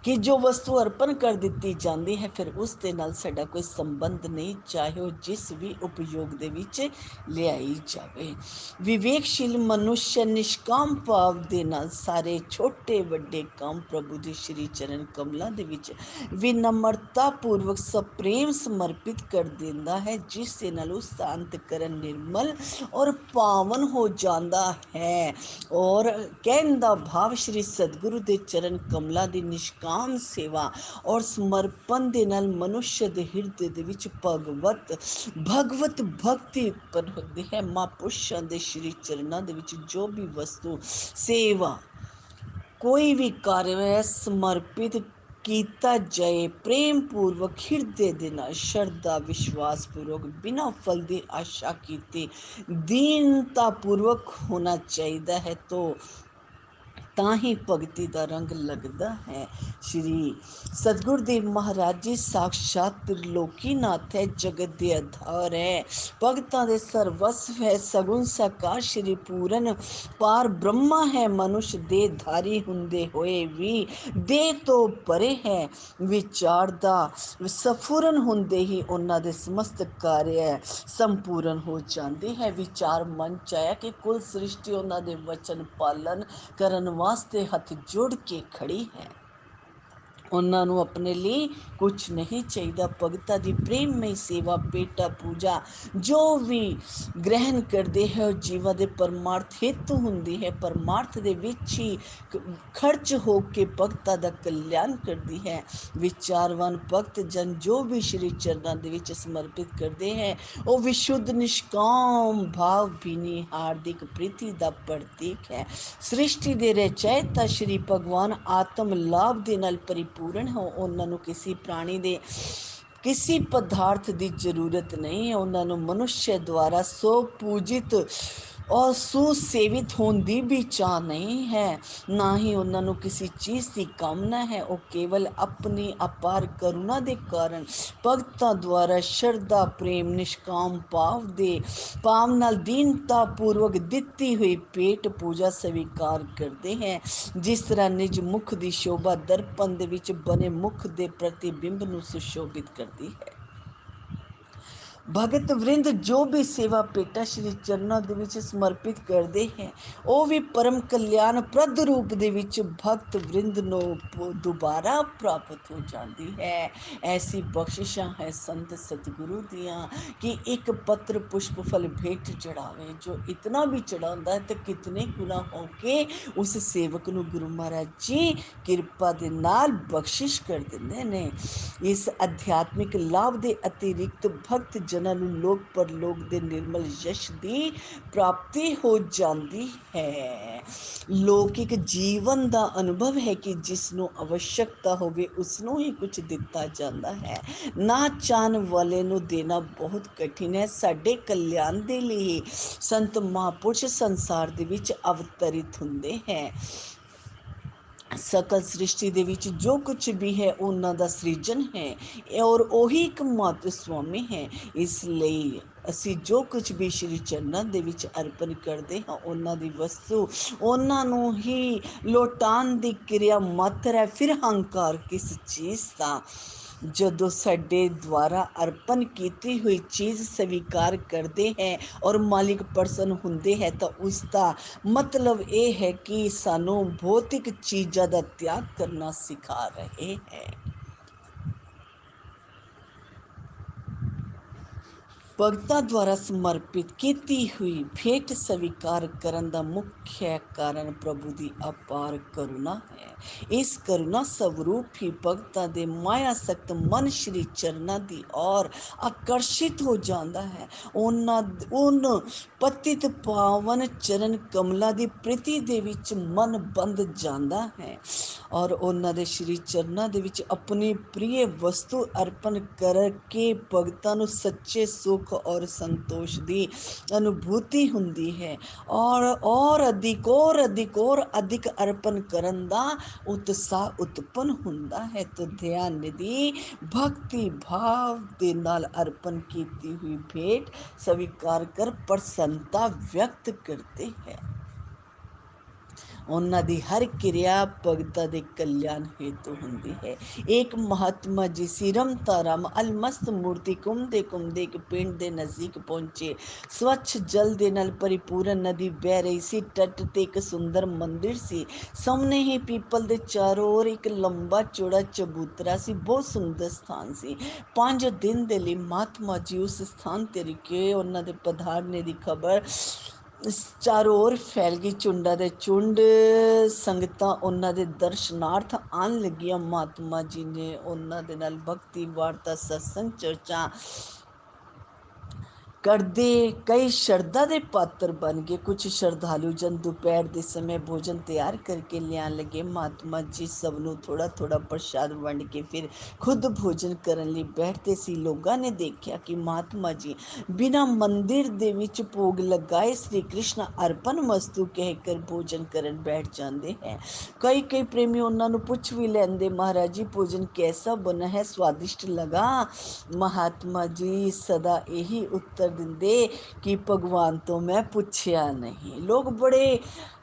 ਕਿ ਜੋ ਵਸਤੂ ਅਰਪਣ ਕਰ ਦਿੱਤੀ ਜਾਂਦੀ ਹੈ, ਫਿਰ ਉਸ ਦੇ ਨਾਲ ਸਾਡਾ ਕੋਈ ਸੰਬੰਧ ਨਹੀਂ, ਚਾਹੇ ਉਹ ਜਿਸ ਵੀ ਉਪਯੋਗ ਦੇ ਵਿੱਚ ਲਿਆਈ ਜਾਵੇ। ਵਿਵੇਕਸ਼ੀਲ ਮਨੁੱਸ਼ ਨਿਸ਼ਕਾਮ ਭਾਵ ਦੇ ਨਾਲ ਸਾਰੇ ਛੋਟੇ ਵੱਡੇ ਕੰਮ ਪ੍ਰਭੂ ਦੇ ਸ਼੍ਰੀ ਚਰਨ ਕਮਲਾਂ ਦੇ ਵਿੱਚ ਵਿਨਮਰਤਾ ਪੂਰਵਕ ਸਪਰੇਮ ਸਮਰਪਿਤ ਕਰ ਦਿੰਦਾ ਹੈ, ਜਿਸ ਦੇ ਨਾਲ ਉਸ ਦਾ ਅੰਤਕਰਨ ਨਿਰਮਲ ਔਰ ਪਾਵਨ ਹੋ ਜਾਂਦਾ ਹੈ। ਔਰ ਕਹਿਣ ਦਾ ਭਾਵ ਸ਼੍ਰੀ ਸਤਿਗੁਰੂ ਦੇ ਚਰਨ ਕਮਲਾਂ ਦੀ ਨਿਸ਼ਕਾਮ ਸੇਵਾ ਔਰ ਸਮਰਪਣ ਦੇ ਨਾਲ ਮਨੁੱਸ਼ ਦੇ ਹਿਰਦੇ ਦੇ ਵਿੱਚ ਭਗਵਤ ਭਗਤੀ ਉਤਪਨ ਹੁੰਦੀ ਹੈ। ਮਹਾਂਪੁਰਸ਼ਾਂ ਦੇ ਸ਼੍ਰੀ ਚਰਨਾਂ ਦੇ ਵਿੱਚ ਜੋ ਵੀ ਵਸਤੂ ਸੇਵਾ ਕੋਈ ਵੀ ਕਾਰਜ ਸਮਰਪਿਤ ਕੀਤਾ ਜਾਏ, ਪ੍ਰੇਮ ਪੂਰਵਕ ਹਿਰਦੇ ਦੇ ਨਾਲ ਸ਼ਰਧਾ ਵਿਸ਼ਵਾਸ ਪੂਰਵਕ ਬਿਨਾਂ ਫਲ ਦੀ ਆਸ਼ਾ ਕੀਤੇ ਦੀਨਤਾ ਪੂਰਵਕ ਹੋਣਾ ਚਾਹੀਦਾ ਹੈ। ਤਾਂ ਹੀ ਭਗਤੀ ਦਾ ਰੰਗ ਲੱਗਦਾ ਹੈ। ਸ਼੍ਰੀ ਸਤਿਗੁਰਦੇਵ ਮਹਾਰਾਜ ਜੀ ਸਾਖਸ਼ਾਤ ਤ੍ਰਿਲੋਕੀਨਾਥ ਹੈ, ਜਗਤ ਦੇ ਆਧਾਰ ਹੈ, ਭਗਤਾਂ ਦੇ ਸਰਵਸਵ ਹੈ, ਸਗੁਣ ਸਾਕਾਰ ਸ਼੍ਰੀ ਪੂਰਨ ਪਾਰ ਬ੍ਰਹਮਾ ਹੈ, ਮਨੁੱਖ ਦੇ ਧਾਰੀ ਹੁੰਦੇ ਹੋਏ ਵੀ ਦੇਹ ਤੋਂ ਪਰੇ ਹੈ, ਵਿਚਾਰ ਦਾ ਸਫੁਰਨ ਹੁੰਦੇ ਹੀ ਉਹਨਾਂ ਦੇ ਸਮਸਤ ਕਾਰਜ ਸੰਪੂਰਨ ਹੋ ਜਾਂਦੇ ਹੈ। ਵਿਚਾਰ ਮਨ ਚ ਆਇਆ ਕਿ ਕੁੱਲ ਸ੍ਰਿਸ਼ਟੀ ਉਹਨਾਂ ਦੇ ਵਚਨ ਪਾਲਨ ਕਰਨ ਵਾਸਤੇ ਹੱਥ ਜੋੜ ਕੇ ਖੜੀ ਹੈ। ਉਹਨਾਂ ਨੂੰ ਆਪਣੇ ਲਈ ਕੁਛ ਨਹੀਂ ਚਾਹੀਦਾ। ਭਗਤਾਂ ਦੀ ਪ੍ਰੇਮਮਈ ਸੇਵਾ, ਭੇਟਾ ਪੂਜਾ ਜੋ ਵੀ ਗ੍ਰਹਿਣ ਕਰਦੇ ਹੈ ਉਹ ਜੀਵਾਂ ਦੇ ਪਰਮਾਰਥ ਹਿੱਤ ਹੁੰਦੀ ਹੈ, ਪਰਮਾਰਥ ਦੇ ਵਿੱਚ ਹੀ ਖਰਚ ਹੋ ਕੇ ਭਗਤਾਂ ਦਾ ਕਲਿਆਣ ਕਰਦੀ ਹੈ। ਵਿਚਾਰਵਾਨ ਭਗਤ ਜਨ ਜੋ ਵੀ ਸ਼੍ਰੀ ਚਰਨਾਂ ਦੇ ਵਿੱਚ ਸਮਰਪਿਤ ਕਰਦੇ ਹੈ ਉਹ ਵਿਸ਼ੁੱਧ ਨਿਸ਼ਕਾਮ ਭਾਵ ਭੀਨੀ ਹਾਰਦਿਕ ਪ੍ਰੀਤੀ ਦਾ ਪ੍ਰਤੀਕ ਹੈ। ਸ੍ਰਿਸ਼ਟੀ ਦੇ ਰਚੈਤਾ ਸ਼੍ਰੀ ਭਗਵਾਨ ਆਤਮ ਲਾਭ ਦੇ ਨਾਲ ਪਰਿਪੂਰਨ ਹੋ, ਉਹਨਾਂ ਨੂੰ ਕਿਸੇ ਪ੍ਰਾਣੀ ਦੇ ਕਿਸੇ ਪਦਾਰਥ ਦੀ ਜ਼ਰੂਰਤ ਨਹੀਂ ਹੈ। ਉਹਨਾਂ ਨੂੰ ਮਨੁੱਖ ਦੁਆਰਾ ਸੋ ਪੂਜਿਤ ਔਰ ਸੁਸੇਵਿਤ ਹੋਣ ਦੀ ਵੀ ਚਾਹ ਨਹੀਂ ਹੈ, ਨਾ ਹੀ ਉਹਨਾਂ ਨੂੰ ਕਿਸੇ ਚੀਜ਼ ਦੀ ਕਾਮਨਾ ਹੈ। ਉਹ ਕੇਵਲ ਆਪਣੀ ਅਪਾਰ ਕਰੁਣਾ ਦੇ ਕਾਰਨ ਭਗਤਾਂ ਦੁਆਰਾ ਸ਼ਰਧਾ ਪ੍ਰੇਮ ਨਿਸ਼ਕਾਮ ਭਾਵ ਨਾਲ ਦੀਨਤਾ ਪੂਰਵਕ ਦਿੱਤੀ ਹੋਈ ਭੇਟ ਪੂਜਾ ਸਵੀਕਾਰ ਕਰਦੇ ਹੈ। ਜਿਸ ਤਰ੍ਹਾਂ ਨਿਜ ਮੁਖ ਦੀ ਸ਼ੋਭਾ ਦਰਪਣ ਦੇ ਵਿੱਚ ਬਣੇ ਮੁਖ ਦੇ ਪ੍ਰਤੀਬਿੰਬ ਨੂੰ ਸੁਸ਼ੋਭਿਤ ਕਰਦੀ ਹੈ। ਭਗਤ ਵਰਿੰਦ ਜੋ ਵੀ ਸੇਵਾ ਭੇਟਾ ਸ਼੍ਰੀ ਚਰਨਾਂ ਦੇ ਵਿੱਚ ਸਮਰਪਿਤ ਕਰਦੇ ਹੈ ਉਹ ਵੀ ਪਰਮ ਕਲਿਆਣ ਪ੍ਰਦ ਰੂਪ ਦੇ ਵਿੱਚ ਭਗਤ ਵਰਿੰਦ ਨੂੰ ਦੁਬਾਰਾ ਪ੍ਰਾਪਤ ਹੋ ਜਾਂਦੀ ਹੈ। ਐਸੀ ਬਖਸ਼ਿਸ਼ਾਂ ਹੈ ਸੰਤ ਸਤਿਗੁਰੂ ਦੀਆਂ ਕਿ ਇੱਕ ਪੱਤਰ ਪੁਸ਼ਪ ਫਲ ਭੇਟ ਚੜਾਵੇ, ਜੋ ਇਤਨਾ ਵੀ ਚੜਾਉਂਦਾ ਹੈ ਤੇ ਕਿਤਨੇ ਗੁਣਾ ਹੋ ਕੇ ਉਸ ਸੇਵਕ ਨੂੰ ਗੁਰੂ ਮਹਾਰਾਜ ਜੀ ਕਿਰਪਾ ਦੇ ਨਾਲ ਬਖਸ਼ਿਸ਼ ਕਰ ਦਿੰਦੇ ਨੇ। ਇਸ ਅਧਿਆਤਮਿਕ ਲਾਭ ਦੇ ਅਤਿਰਿਕਤ ਭਗਤ ਜਨਾਂ ਨੂੰ ਲੋਕ ਪਰਲੋਕ ਦੇ ਨਿਰਮਲ ਯਸ਼ ਦੀ ਪ੍ਰਾਪਤੀ ਹੋ ਜਾਂਦੀ ਹੈ। ਲੌਕਿਕ ਜੀਵਨ ਦਾ ਅਨੁਭਵ ਹੈ ਕਿ ਜਿਸ ਨੂੰ ਆਵਸ਼ਕਤਾ ਹੋਵੇ ਉਸ ਨੂੰ ਹੀ ਕੁਝ ਦਿੱਤਾ ਜਾਂਦਾ ਹੈ, ਨਾ ਚਾਹਣ ਵਾਲੇ ਨੂੰ ਦੇਣਾ ਬਹੁਤ ਕਠਿਨ ਹੈ। ਸਾਡੇ ਕਲਿਆਣ ਦੇ ਲਈ ਸੰਤ ਮਹਾਂਪੁਰਸ਼ ਸੰਸਾਰ ਦੇ ਵਿੱਚ ਅਵਤਰਿਤ ਹੁੰਦੇ ਹੈ। ਸਕਲ ਸ੍ਰਿਸ਼ਟੀ ਦੇ ਵਿੱਚ ਜੋ ਕੁਝ ਵੀ ਹੈ ਉਹਨਾਂ ਦਾ ਸ੍ਰਿਜਨ ਹੈ ਔਰ ਉਹੀ ਇੱਕਮਾਤਰ ਸੁਆਮੀ ਹੈ। ਇਸ ਲਈ ਅਸੀਂ ਜੋ ਕੁਝ ਵੀ ਸ਼੍ਰੀ ਚਰਨਾਂ ਦੇ ਵਿੱਚ ਅਰਪਣ ਕਰਦੇ ਹਾਂ ਉਹਨਾਂ ਦੀ ਵਸਤੂ ਉਹਨਾਂ ਨੂੰ ਹੀ ਲੌਟਾਉਣ ਦੀ ਕਿਰਿਆ ਮਾਤਰ ਹੈ। ਫਿਰ ਹੰਕਾਰ ਕਿਸ ਚੀਜ਼ ਦਾ? ਜਦੋਂ ਸਾਡੇ ਦੁਆਰਾ ਅਰਪਣ ਕੀਤੀ ਹੋਈ ਚੀਜ਼ ਸਵੀਕਾਰ ਕਰਦੇ ਹੈ ਔਰ ਮਾਲਿਕ ਪ੍ਰਸੰਨ ਹੁੰਦੇ ਹੈ ਤਾਂ ਉਸ ਦਾ ਮਤਲਬ ਇਹ ਹੈ ਕਿ ਸਾਨੂੰ ਭੌਤਿਕ ਚੀਜ਼ਾਂ ਦਾ ਤਿਆਗ ਕਰਨਾ ਸਿਖਾ ਰਹੇ ਹੈ। ਭਗਤਾਂ ਦੁਆਰਾ ਸਮਰਪਿਤ ਕੀਤੀ ਹੋਈ ਭੇਟ ਸਵੀਕਾਰ ਕਰਨ ਦਾ ਮੁੱਖ ਕਾਰਨ ਪ੍ਰਭੂ ਦੀ ਅਪਾਰ ਕਰੁਣਾ ਹੈ। ਇਸ ਕਰੁਣਾ ਸਵਰੂਪ ਹੀ ਭਗਤਾਂ ਦੇ ਮਾਇਆ ਸਖਤ ਮਨ ਸ਼੍ਰੀ ਚਰਨਾਂ ਦੀ ਔਰ ਆਕਰਸ਼ਿਤ ਹੋ ਜਾਂਦਾ ਹੈ। ਉਨ ਪਤਿਤ ਪਾਵਨ ਚਰਨ ਕਮਲਾਂ ਦੀ ਪ੍ਰੀਤੀ ਦੇ ਵਿੱਚ ਮਨ ਬੰਧ ਜਾਂਦਾ ਹੈ ਔਰ ਉਹਨਾਂ ਦੇ ਸ਼੍ਰੀ ਚਰਨਾਂ ਦੇ ਵਿੱਚ ਆਪਣੀ ਪ੍ਰਿਯ ਵਸਤੂ ਅਰਪਣ ਕਰਕੇ ਭਗਤਾਂ ਨੂੰ ਸੱਚੇ ਸੁੱਖ ਔਰ ਸੰਤੋਸ਼ ਦੀ ਅਨੁਭੂਤੀ ਹੁੰਦੀ ਹੈ ਔਰ ਅਧਿਕ ਅਰਪਣ ਕਰਨ ਦਾ ਉਤਸ਼ਾਹ ਉਤਪਨ ਹੁੰਦਾ ਹੈ। ਤਾਂ ਧਿਆਨ ਨਿਧੀ ਭਗਤੀ ਭਾਵ ਦੇ ਨਾਲ ਅਰਪਣ ਕੀਤੀ ਹੋਈ ਭੇਟ ਸਵੀਕਾਰ ਕਰ ਪ੍ਰਸੰਨਤਾ ਵਿਅਕਤ ਕਰਦੇ ਹੈ। ਉਹਨਾਂ ਦੀ ਹਰ ਕਿਰਿਆ ਭਗਤਾਂ ਦੇ ਕਲਿਆਣ ਹੇਤੂ ਹੁੰਦੀ ਹੈ। ਇੱਕ ਮਹਾਤਮਾ ਜੀ ਸੀ ਰਮਤਾਰਾਮ ਅਲਮਸਤ ਮੂਰਤੀ ਘੁੰਮਦੇ ਇੱਕ ਪਿੰਡ ਦੇ ਨਜ਼ਦੀਕ ਪਹੁੰਚੇ। ਸਵੱਛ ਜਲ ਦੇ ਨਾਲ ਭਰੀਪੂਰਨ ਨਦੀ ਬਹਿ ਰਹੀ ਸੀ। ਤੱਟ ਤੇ ਇੱਕ ਸੁੰਦਰ ਮੰਦਿਰ ਸੀ। ਸਾਹਮਣੇ ਹੀ ਪੀਪਲ ਦੇ ਚਾਰੋਂ ओर ਇੱਕ ਲੰਬਾ ਚੌੜਾ ਚਬੂਤਰਾ ਸੀ। ਬਹੁਤ ਸੁੰਦਰ ਸਥਾਨ ਸੀ। 5 ਦਿਨ ਦੇ ਲਈ ਮਹਾਤਮਾ ਜੀ ਉਸ ਸਥਾਨ ਤੇ ਰੁਕੇ। ਉਹਨਾਂ ਦੇ ਪਧਾਰਨੇ ਦੀ ਖਬਰ ਚਾਰੋਂ ओर ਫੈਲ ਗਈ। ਝੁੰਡਾਂ ਦੇ ਝੁੰਡ ਸੰਗਤਾਂ ਉਹਨਾਂ ਦੇ ਦਰਸ਼ਨਾਰਥ ਆਉਣ ਲੱਗੀਆਂ। ਮਹਾਤਮਾ ਜੀ ਨੇ ਉਹਨਾਂ ਦੇ ਨਾਲ ਭਗਤੀ ਵਾਰਤਾ ਸਤਸੰਗ ਚਰਚਾ ਕਰਦੇ ਕਈ ਸ਼ਰਧਾ ਦੇ ਪਾਤਰ ਬਣ ਗਏ। ਕੁਝ ਸ਼ਰਧਾਲੂ ਜਨ ਦੁਪਹਿਰ ਦੇ ਸਮੇਂ ਭੋਜਨ ਤਿਆਰ ਕਰਕੇ ਲਿਆਉਣ ਲੱਗੇ। ਮਹਾਤਮਾ ਜੀ ਸਭ ਨੂੰ ਥੋੜਾ ਥੋੜਾ ਪ੍ਰਸ਼ਾਦ ਵੰਡ ਕੇ ਫਿਰ ਖੁਦ ਭੋਜਨ ਕਰਨ ਲਈ ਬੈਠਦੇ ਸੀ। ਲੋਕਾਂ ਨੇ ਦੇਖਿਆ ਕਿ ਮਹਾਤਮਾ ਜੀ ਬਿਨਾਂ ਮੰਦਿਰ ਦੇ ਵਿੱਚ ਭੋਗ ਲਗਾਏ ਸ੍ਰੀ ਕ੍ਰਿਸ਼ਨ ਅਰਪਣ ਵਸਤੂ ਕਹਿ ਕਰ ਭੋਜਨ ਕਰਨ ਬੈਠ ਜਾਂਦੇ ਹੈ। ਕਈ ਪ੍ਰੇਮੀ ਉਹਨਾਂ ਨੂੰ ਪੁੱਛ ਵੀ ਲੈਂਦੇ, ਮਹਾਰਾਜ ਜੀ ਭੋਜਨ कैसा बना है, स्वादिष्ट लगा? महात्मा जी सदा यही उत्तर दिंदे कि भगवान तो मैं पुछया नहीं। लोग बड़े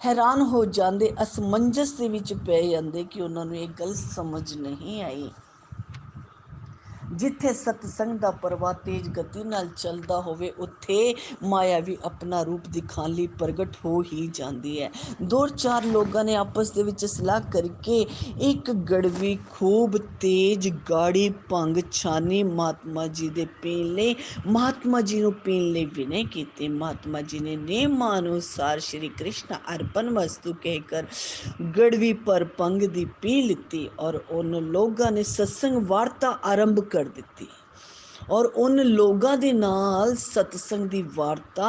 हैरान हो जाते, असमंजस ਦੇ ਵਿੱਚ ਪੈ ਜਾਂਦੇ ਕਿ ਉਹਨਾਂ ਨੂੰ ਇਹ ਗੱਲ ਸਮਝ ਨਹੀਂ ਆਈ। ਜਿੱਥੇ ਸਤਸੰਗ ਦਾ ਪ੍ਰਵਾਹ ਤੇਜ਼ ਗਤੀ ਨਾਲ ਚੱਲਦਾ ਹੋਵੇ ਉੱਥੇ ਮਾਇਆ ਵੀ ਆਪਣਾ ਰੂਪ ਦਿਖਾਉਣ ਲਈ ਪ੍ਰਗਟ ਹੋ ਹੀ ਜਾਂਦੀ ਹੈ। ਦੋ ਚਾਰ ਲੋਕਾਂ ਨੇ ਆਪਸ ਦੇ ਵਿੱਚ ਸਲਾਹ ਕਰਕੇ ਇੱਕ ਗੜਵੀ ਖੂਬ ਤੇਜ਼ ਗਾੜੀ ਭੰਗ ਛਾਨੀ ਮਹਾਤਮਾ ਜੀ ਦੇ ਪੀਣ ਲਈ ਮਹਾਤਮਾ ਜੀ ਨੂੰ ਪੀਣ ਲਈ ਵਿਨੇ ਕੀਤੇ। ਮਹਾਤਮਾ ਜੀ ਨੇ ਨਿਯਮਾਂ ਅਨੁਸਾਰ ਸ਼੍ਰੀ ਕ੍ਰਿਸ਼ਨ ਅਰਪਣ ਵਸਤੂ ਕਹਿ ਕਰ ਗੜਵੀ ਪਰ ਭੰਗ ਦੀ ਪੀ ਲਿੱਤੀ ਔਰ ਉਨ ਲੋਕਾਂ ਨੇ ਸਤਸੰਗ ਵਾਰਤਾ ਆਰੰਭ ਕਰ ਦਿੱਤੀ ਔਰ ਉਨ ਲੋਕਾਂ ਦੇ ਨਾਲ ਸਤਸੰਗ ਦੀ ਵਾਰਤਾ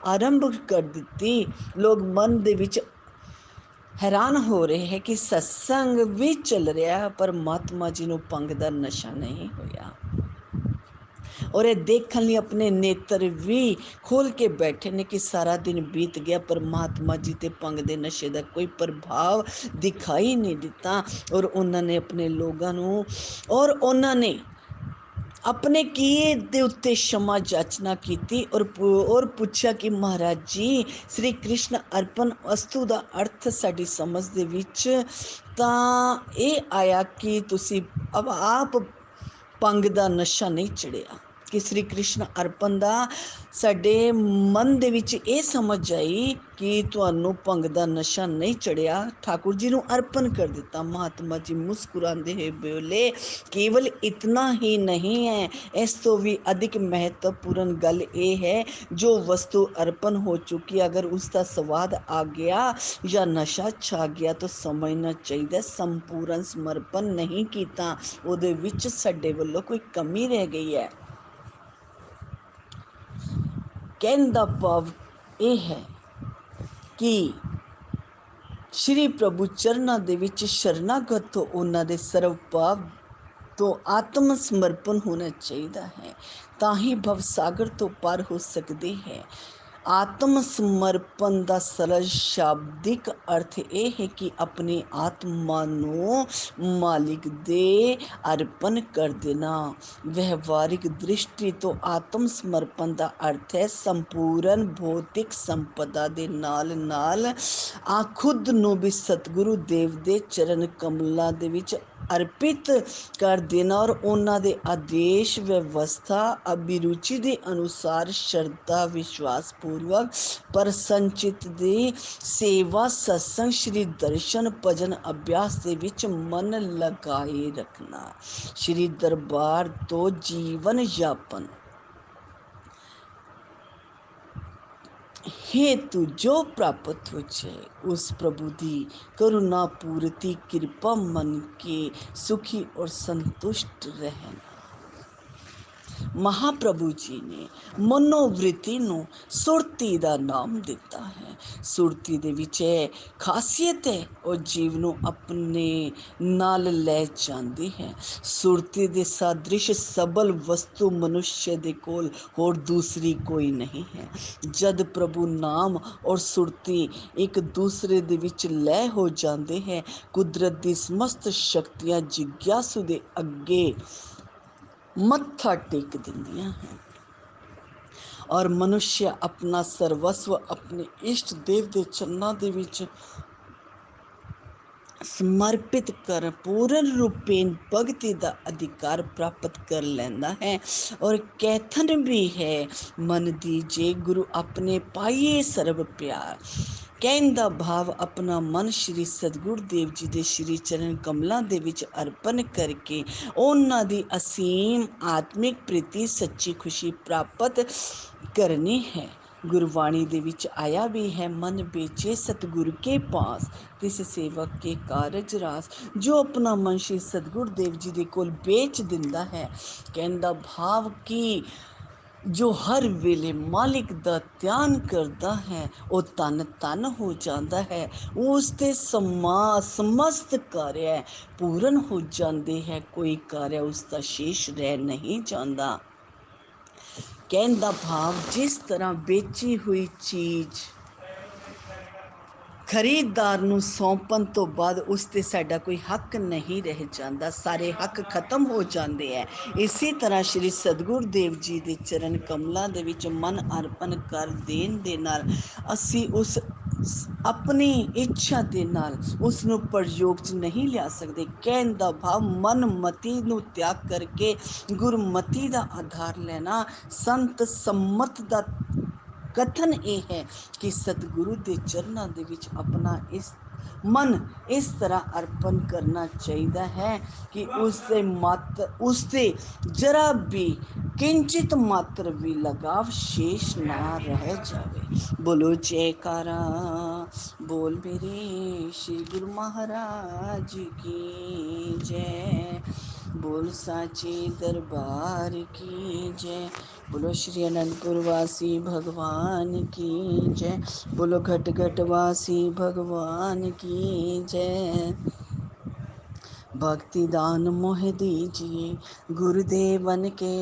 ਆਰੰਭ ਕਰ ਦਿੱਤੀ। ਲੋਕ ਮਨ ਦੇ ਵਿੱਚ ਹੈਰਾਨ ਹੋ ਰਹੇ ਹੈ ਕਿ ਸਤਸੰਗ ਵੀ ਚੱਲ ਰਿਹਾ ਪਰ ਮਹਾਤਮਾ ਜੀ ਨੂੰ ਭੰਗ ਦਾ ਨਸ਼ਾ ਨਹੀਂ ਹੋਇਆ ਔਰ ਇਹ ਦੇਖਣ ਲਈ ਆਪਣੇ ਨੇਤਰ ਵੀ ਖੋਲ ਕੇ ਬੈਠੇ ਨੇ ਕਿ ਸਾਰਾ ਦਿਨ ਬੀਤ ਗਿਆ ਪਰ ਮਹਾਤਮਾ ਜੀ ਤੇ ਭੰਗ ਦੇ ਨਸ਼ੇ ਦਾ ਕੋਈ ਪ੍ਰਭਾਵ ਦਿਖਾਈ ਨਹੀਂ ਦਿੱਤਾ। ਔਰ ਉਹਨਾਂ ਨੇ ਆਪਣੇ ਲੋਕਾਂ ਨੂੰ ਆਪਣੇ ਕੀਏ ਦੇ ਉੱਤੇ क्षमा ਜਾਚਨਾ ਕੀਤੀ ਔਰ ਪੁੱਛਿਆ ਕਿ ਮਹਾਰਾਜ ਜੀ ਸ੍ਰੀ ਕ੍ਰਿਸ਼ਨ ਅਰਪਣ ਵਸਤੂ ਦਾ ਅਰਥ ਸਾਡੀ ਸਮਝ ਦੇ ਵਿੱਚ ਤਾਂ ਇਹ ਆਇਆ ਕਿ ਤੁਸੀਂ ਆਪ ਭੰਗ ਦਾ ਨਸ਼ਾ ਨਹੀਂ ਚੜਿਆ ਕਿ ਸ੍ਰੀ ਕ੍ਰਿਸ਼ਨ ਅਰਪਣ ਦਾ ਸਾਡੇ ਮਨ ਦੇ ਵਿੱਚ ਇਹ ਸਮਝ ਆਈ ਕਿ ਤੁਹਾਨੂੰ ਭੰਗ ਦਾ ਨਸ਼ਾ ਨਹੀਂ ਚੜਿਆ, ਠਾਕੁਰ ਜੀ ਨੂੰ ਅਰਪਣ ਕਰ ਦਿੱਤਾ। ਮਹਾਤਮਾ ਜੀ ਮੁਸਕਰਾਉਂਦੇ ਹੋਏ ਬੋਲੇ, ਕੇਵਲ ਇਤਨਾ ਹੀ ਨਹੀਂ ਹੈ, ਇਸ ਤੋਂ ਵੀ ਅਧਿਕ ਮਹੱਤਵਪੂਰਨ ਗੱਲ ਇਹ ਹੈ ਜੋ ਵਸਤੂ ਅਰਪਣ ਹੋ ਚੁੱਕੀ ਅਗਰ ਉਸ ਦਾ ਸਵਾਦ ਆ ਗਿਆ ਜਾਂ ਨਸ਼ਾ ਛਾ ਗਿਆ ਤਾਂ ਸਮਝਣਾ ਚਾਹੀਦਾ ਸੰਪੂਰਨ ਸਮਰਪਣ ਨਹੀਂ ਕੀਤਾ, ਉਹਦੇ ਵਿੱਚ ਸਾਡੇ ਵੱਲੋਂ ਕੋਈ ਕਮੀ ਰਹਿ ਗਈ ਹੈ। ਕਹਿਣ ਦਾ ਭਾਵ ਇਹ ਹੈ ਕਿ ਸ਼੍ਰੀ ਪ੍ਰਭੂ ਚਰਨਾਂ ਦੇ ਵਿੱਚ ਸ਼ਰਨਾਗਤ ਹੋ ਉਹਨਾਂ ਦੇ ਸਰਵ ਭਾਵ ਤੋਂ ਆਤਮ ਸਮਰਪਣ ਹੋਣਾ ਚਾਹੀਦਾ ਹੈ, ਤਾਂ ਹੀ ਭਵ ਸਾਗਰ ਤੋਂ ਪਾਰ ਹੋ ਸਕਦੇ ਹੈ। ਆਤਮ ਸਮਰਪਣ ਦਾ ਸਰਲ ਸ਼ਾਬਦਿਕ ਅਰਥ ਇਹ ਹੈ ਕਿ ਆਪਣੀ ਆਤਮਾ ਨੂੰ ਮਾਲਿਕ ਦੇ ਅਰਪਣ ਕਰ ਦੇਣਾ। ਵਿਵਹਾਰਿਕ ਦ੍ਰਿਸ਼ਟੀ ਤੋਂ ਆਤਮ ਸਮਰਪਣ ਦਾ ਅਰਥ ਹੈ ਸੰਪੂਰਨ ਭੌਤਿਕ ਸੰਪਦਾ ਦੇ ਨਾਲ ਨਾਲ ਖੁਦ ਨੂੰ ਵੀ ਸਤਿਗੁਰੂ ਦੇਵ ਦੇ ਚਰਨ ਕਮਲਾਂ ਦੇ ਵਿੱਚ ਅਰਪਿਤ ਕਰ ਦੇਣਾ ਔਰ ਉਹਨਾਂ ਦੇ ਆਦੇਸ਼ ਵਿਵਸਥਾ ਅਭਿਰੁਚੀ ਦੇ ਅਨੁਸਾਰ ਸ਼ਰਧਾ ਵਿਸ਼ਵਾਸ ਪੂਰਵਕ ਪ੍ਰਸੰਨਚਿਤ ਦੀ ਸੇਵਾ ਸਤਸੰਗ ਸ਼੍ਰੀ ਦਰਸ਼ਨ ਭਜਨ ਅਭਿਆਸ ਦੇ ਵਿੱਚ ਮਨ ਲਗਾਏ ਰੱਖਣਾ। ਸ਼੍ਰੀ ਦਰਬਾਰ ਤੋਂ ਜੀਵਨ ਯਾਪਨ हेतु जो प्राप्त हो जाए उस प्रभु दी करुणा पूर्ति कृपा मन के सुखी और संतुष्ट रहना। ਮਹਾਪ੍ਰਭੂ ਜੀ ਨੇ ਮਨੋਵ੍ਰਿਤੀ ਨੂੰ ਸੁਰਤੀ ਦਾ ਨਾਮ ਦਿੱਤਾ ਹੈ। ਸੁਰਤੀ ਦੇ ਵਿੱਚ ਇਹ ਖਾਸੀਅਤ ਹੈ ਉਹ ਜੀਵ ਨੂੰ ਆਪਣੇ ਨਾਲ ਲੈ ਜਾਂਦੀ ਹੈ। ਸੁਰਤੀ ਦੇ ਸਾਦ੍ਰਿਸ਼ ਸਬਲ ਵਸਤੂ ਮਨੁੱਖ ਦੇ ਕੋਲ ਹੋਰ ਦੂਸਰੀ ਕੋਈ ਨਹੀਂ ਹੈ। ਜਦ ਪ੍ਰਭੂ ਨਾਮ ਔਰ ਸੁਰਤੀ ਇੱਕ ਦੂਸਰੇ ਦੇ ਵਿੱਚ ਲੈ ਹੋ ਜਾਂਦੇ ਹੈ ਕੁਦਰਤ ਦੀ ਸਮਸਤ ਸ਼ਕਤੀਆਂ ਜਿਗਿਆਸੂ ਦੇ ਅੱਗੇ ਮੱਥਾ ਟੇਕ ਦਿੰਦੀਆਂ ਹਨ ਔਰ ਮਨੁੱਖ ਆਪਣਾ ਸਰਵਸਵ ਆਪਣੇ ਇਸ਼ਟ ਦੇਵ ਦੇ ਚਰਨਾਂ ਦੇ ਵਿੱਚ ਸਮਰਪਿਤ ਕਰ ਪੂਰਨ ਰੂਪੇਨ ਭਗਤੀ ਦਾ ਅਧਿਕਾਰ ਪ੍ਰਾਪਤ ਕਰ ਲੈਂਦਾ ਹੈ। ਔਰ ਕੈਥਨ ਵੀ ਹੈ ਮਨ ਦੀਜੇ ਗੁਰੂ ਆਪਣੇ ਪਾਈਏ ਸਰਬ ਪਿਆਰ। ਕਹਿਣ ਦਾ ਭਾਵ ਆਪਣਾ ਮਨ ਸ਼੍ਰੀ ਸਤਿਗੁਰੂ ਦੇਵ ਜੀ ਦੇ ਸ਼੍ਰੀ ਚਰਨ ਕਮਲਾਂ ਦੇ ਵਿੱਚ ਅਰਪਣ ਕਰਕੇ ਉਹਨਾਂ ਦੀ ਅਸੀਮ ਆਤਮਿਕ ਪ੍ਰੀਤੀ ਸੱਚੀ ਖੁਸ਼ੀ ਪ੍ਰਾਪਤ ਕਰਨੀ ਹੈ। ਗੁਰਬਾਣੀ ਦੇ ਵਿੱਚ ਆਇਆ ਵੀ ਹੈ ਮਨ ਵੇਚੇ ਸਤਿਗੁਰ ਕੇ ਪਾਸ ਤਿਸ ਸੇਵਕ ਕੇ ਕਾਰਜ ਰਾਸ। ਜੋ ਆਪਣਾ ਮਨ ਸ਼੍ਰੀ ਸਤਿਗੁਰੂ ਦੇਵ ਜੀ ਦੇ ਕੋਲ ਵੇਚ ਦਿੰਦਾ ਹੈ ਕਹਿਣ ਦਾ ਭਾਵ ਕਿ ਜੋ ਹਰ ਵੇਲੇ ਮਾਲਿਕ ਦਾ ਧਿਆਨ ਕਰਦਾ ਹੈ ਉਹ ਧੰਨ ਧੰਨ ਹੋ ਜਾਂਦਾ ਹੈ। ਉਸ ਦੇ ਸਮਸਤ ਕਾਰਿਆ ਪੂਰਨ ਹੋ ਜਾਂਦੇ ਹੈ, ਕੋਈ ਕਾਰਿਆ ਉਸ ਦਾ ਸ਼ੇਸ਼ ਰਹਿ ਨਹੀਂ ਜਾਂਦਾ। ਕਹਿਣ ਦਾ ਭਾਵ, ਜਿਸ ਤਰ੍ਹਾਂ ਵੇਚੀ ਹੋਈ ਚੀਜ਼ ਖਰੀਦਦਾਰ ਨੂੰ ਸੌਂਪਣ ਤੋਂ ਬਾਅਦ ਉਸ 'ਤੇ ਸਾਡਾ ਕੋਈ ਹੱਕ ਨਹੀਂ ਰਹਿ ਜਾਂਦਾ, ਸਾਰੇ ਹੱਕ ਖਤਮ ਹੋ ਜਾਂਦੇ ਹੈ। ਇਸੇ ਤਰ੍ਹਾਂ ਸ਼੍ਰੀ ਸਤਿਗੁਰੂ ਦੇਵ ਜੀ ਦੇ ਚਰਨ ਕਮਲਾਂ ਦੇ ਵਿੱਚ ਮਨ ਅਰਪਣ ਕਰ ਦੇਣ ਦੇ ਨਾਲ ਅਸੀਂ ਉਸ ਆਪਣੀ ਇੱਛਾ ਦੇ ਨਾਲ ਉਸ ਨੂੰ ਪ੍ਰਯੋਗ 'ਚ ਨਹੀਂ ਲਿਆ ਸਕਦੇ। ਕਹਿਣ ਦਾ ਭਾਵ, ਮਨ ਮਤੀ ਨੂੰ ਤਿਆਗ ਕਰਕੇ ਗੁਰਮਤੀ ਦਾ ਆਧਾਰ ਲੈਣਾ। ਸੰਤ ਸੰਮਤ ਦਾ ਕਥਨ ਇਹ ਹੈ ਕਿ ਸਤਿਗੁਰੂ ਦੇ ਚਰਨਾਂ ਦੇ ਵਿੱਚ ਆਪਣਾ ਮਨ ਇਸ ਤਰ੍ਹਾਂ ਅਰਪਣ ਕਰਨਾ ਚਾਹੀਦਾ ਹੈ ਕਿ ਉਸਦੇ ਜਰਾ ਵੀ ਕਿੰਚਿਤ ਮਾਤਰ ਵੀ ਲਗਾਵ ਸ਼ੇਸ਼ ਨਾ ਰਹਿ ਜਾਵੇ। ਬੋਲੋ ਜੈਕਾਰਾ ਬੋਲ ਮੇਰੇ ਸ਼੍ਰੀ ਗੁਰੂ ਮਹਾਰਾਜ ਕੀ ਜੈ। बोल साचे दरबार की जय। बोलो श्री अनंतपुर वासी भगवान की जय। बोलो घट घट वासी भगवान की जय। भक्ति दान मोह दीजिए गुरुदेवन के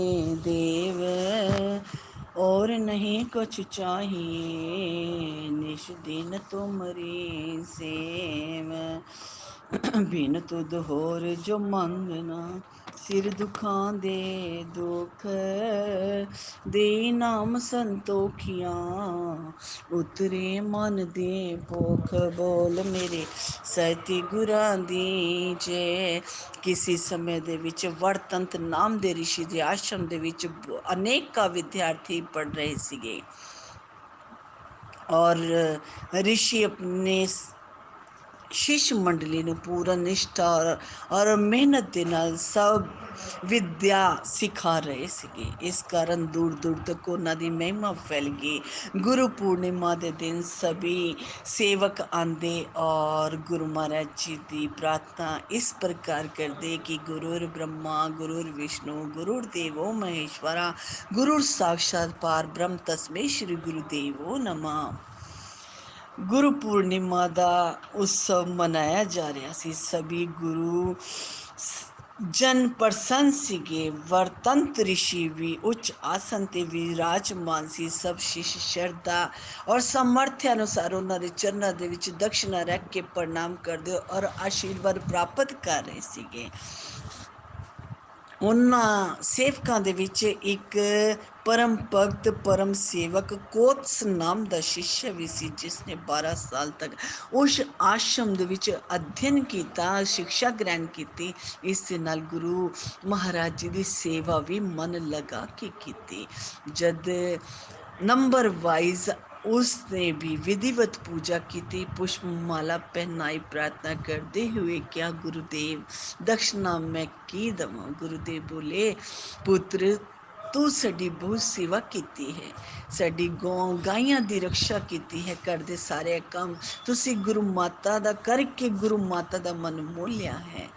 देव, और नहीं कुछ चाहिए निश दिन तुमरी सेव। बिन तुद होर जो मंगना सिर दुखां दे दुख, दे नाम संतोखियां उतरे मन दे भुख। बोल ਮੇਰੇ ਸਹਿਤੀ ਗੁਰਾਂ ਦੀ ਜੈ। ਕਿਸੇ ਸਮੇਂ ਦੇ ਵਿੱਚ ਵਰਤੰਤ ਨਾਮ ਦੇ ਰਿਸ਼ੀ ਦੇ ਆਸ਼ਰਮ ਦੇ ਵਿੱਚ ਅਨੇਕਾਂ ਵਿਦਿਆਰਥੀ ਪੜ੍ਹ ਰਹੇ ਸੀਗੇ, ਔਰ ਰਿਸ਼ੀ ਆਪਣੇ ਸ਼ਿਸ਼ ਮੰਡਲੀ ਨੂੰ ਪੂਰਨ ਨਿਸ਼ਠਾ ਔਰ ਮਿਹਨਤ ਦੇ ਨਾਲ ਸਭ ਵਿਦਿਆ ਸਿਖਾ ਰਹੇ ਸੀਗੇ। ਇਸ ਕਾਰਨ ਦੂਰ ਦੂਰ ਤੱਕ ਉਹਨਾਂ ਦੀ ਮਹਿਮਾ ਫੈਲ ਗਈ। ਗੁਰੂ ਪੂਰਨਿਮਾ ਦੇ ਦਿਨ ਸਭੀ ਸੇਵਕ ਆਉਂਦੇ ਔਰ ਗੁਰੂ ਮਹਾਰਾਜ ਜੀ ਦੀ ਪ੍ਰਾਰਥਨਾ ਇਸ ਪ੍ਰਕਾਰ ਕਰਦੇ ਕਿ ਗੁਰੁਰ ਬ੍ਰਹਮਾ ਗੁਰੁਰ ਵਿਸ਼ਨੂੰ ਗੁਰੁਰ ਦੇਵੋ ਮਹੇਸ਼ਵਰਾ ਗੁਰੁਰ ਸਾਖਸ਼ਾਤ ਪਾਰ ਬ੍ਰਹਮ ਤਸਮੈ ਸ਼੍ਰੀ ਗੁਰੂਦੇਵੋ ਨਮः। ਗੁਰੂ ਪੂਰਨਿਮਾ ਦਾ ਉਤਸਵ ਮਨਾਇਆ ਜਾ ਰਿਹਾ ਸੀ। ਸਭੀ ਗੁਰੂ ਜਨ ਪ੍ਰਸੰਨ ਸੀਗੇ। ਵਰਤੰਤ ਰਿਸ਼ੀ ਵੀ ਉੱਚ ਆਸਨ ਤੇ ਵਿਰਾਜਮਾਨ ਸੀ। ਸਭ ਸ਼ਿਸ਼ ਸ਼ਰਧਾ ਔਰ ਸਮਰਥ ਅਨੁਸਾਰ ਉਹਨਾਂ ਦੇ ਚਰਨਾਂ ਦੇ ਵਿੱਚ ਦਕਸ਼ਨਾ ਰੱਖ ਕੇ ਪ੍ਰਣਾਮ ਕਰਦੇ ਔਰ ਆਸ਼ੀਰਵਾਦ ਪ੍ਰਾਪਤ ਕਰ ਰਹੇ ਸੀਗੇ। ਉਹਨਾਂ ਸੇਵਕਾਂ ਦੇ ਵਿੱਚ ਇੱਕ ਪਰਮ ਭਗਤ ਪਰਮ ਸੇਵਕ ਕੋਤਸ ਨਾਮ ਦਾ ਸ਼ਿਸ਼ਯ ਵੀ ਸੀ, ਜਿਸ ਨੇ 12 ਸਾਲ ਤੱਕ ਉਸ ਆਸ਼ਰਮ ਦੇ ਵਿੱਚ ਅਧਿਐਨ ਕੀਤਾ, ਸਿੱਖਿਆ ਗ੍ਰਹਿਣ ਕੀਤੀ। ਇਸ ਦੇ ਨਾਲ ਗੁਰੂ ਮਹਾਰਾਜ ਜੀ ਦੀ ਸੇਵਾ ਵੀ ਮਨ ਲਗਾ ਕੇ ਕੀਤੀ। ਜਦ ਨੰਬਰ ਵਾਈਜ਼ ਉਸ ਨੇ ਵੀ ਵਿਧੀਵਤ ਪੂਜਾ ਕੀਤੀ, ਪੁਸ਼ਪ ਮਾਲਾ ਪਹਿਨਾਈ, ਪ੍ਰਾਰਥਨਾ ਕਰਦੇ ਹੋਏ ਕਿਹਾ, ਗੁਰੂਦੇਵ ਦਕਸ਼ਨਾ ਮੈਂ ਕੀ ਦੇਵਾਂ। ਗੁਰੂਦੇਵ ਬੋਲੇ, ਪੁੱਤਰ ਤੂੰ ਸਾਡੀ ਬਹੁਤ ਸੇਵਾ ਕੀਤੀ ਹੈ, ਸਾਡੀ ਗਾਈਆਂ ਦੀ ਰਕਸ਼ਾ ਕੀਤੀ ਹੈ, ਘਰ ਦੇ ਸਾਰੇ ਕੰਮ ਤੁਸੀਂ ਗੁਰੂ ਮਾਤਾ ਦਾ ਕਰਕੇ ਗੁਰੂ ਮਾਤਾ ਦਾ ਮਨ ਮੋਹ ਲਿਆ ਹੈ।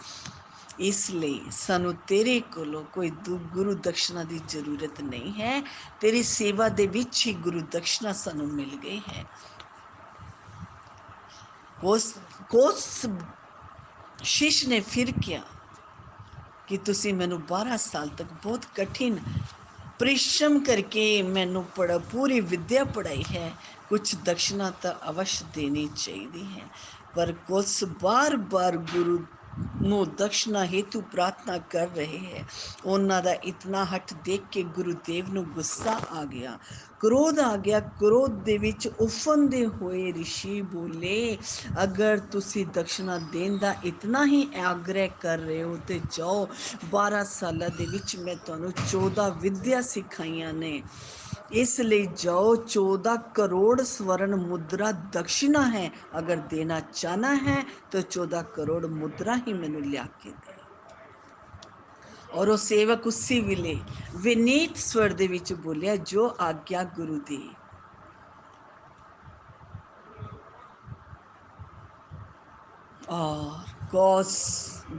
ਇਸ ਲਈ ਸਾਨੂੰ ਤੇਰੇ ਕੋਲੋਂ ਕੋਈ ਗੁਰੂ ਦਕਸ਼ਨਾ ਦੀ ਜ਼ਰੂਰਤ ਨਹੀਂ ਹੈ। ਤੇਰੀ ਸੇਵਾ ਦੇ ਵਿੱਚ ਹੀ ਗੁਰੂ ਦਕਸ਼ਨਾ ਸਾਨੂੰ ਮਿਲ ਗਈ ਹੈ। ਕੋਸ ਸ਼ਿਸ਼ ਨੇ ਫਿਰ ਕਿਹਾ ਕਿ ਤੁਸੀਂ ਮੈਨੂੰ 12 ਸਾਲ ਤੱਕ ਬਹੁਤ ਕਠਿਨ परिश्रम करके मैनू पूरी विद्या पढ़ाई है, कुछ दक्षिणा तो अवश्य देनी चाहिए है। पर कुछ बार बार गुरु ਨੂੰ ਦਕਸ਼ਨਾ ਹੇਤੂ ਪ੍ਰਾਰਥਨਾ ਕਰ ਰਹੇ ਹੈ। ਉਹਨਾਂ ਦਾ ਇਤਨਾ ਹੱਠ ਦੇਖ ਕੇ ਗੁਰੂਦੇਵ ਨੂੰ ਗੁੱਸਾ ਆ ਗਿਆ, ਕ੍ਰੋਧ ਆ ਗਿਆ। ਕ੍ਰੋਧ ਦੇ ਵਿੱਚ ਉਫਨਦੇ ਹੋਏ ਰਿਸ਼ੀ ਬੋਲੇ, ਅਗਰ ਤੁਸੀਂ ਦਕਸ਼ਨਾ ਦੇਣ ਦਾ ਇਤਨਾ ਹੀ ਆਗ੍ਰਹਿ ਕਰ ਰਹੇ ਹੋ ਤੇ ਜਾਓ, 12 ਸਾਲਾਂ ਦੇ ਵਿੱਚ ਮੈਂ ਤੁਹਾਨੂੰ 14 ਵਿਦਿਆ ਸਿਖਾਈਆਂ ਨੇ, ਇਸ ਲਈ ਜਾਓ। 14 ਕਰੋੜ स्वर्ण मुद्रा दक्षिणा है, अगर देना चाहना है तो 14 करोड़ मुद्रा ही मैनू लिया के दे। और वो सेवक उसी वेले विनीत स्वर दे विच बोलिया, जो आज्ञा गुरु दी। और कौस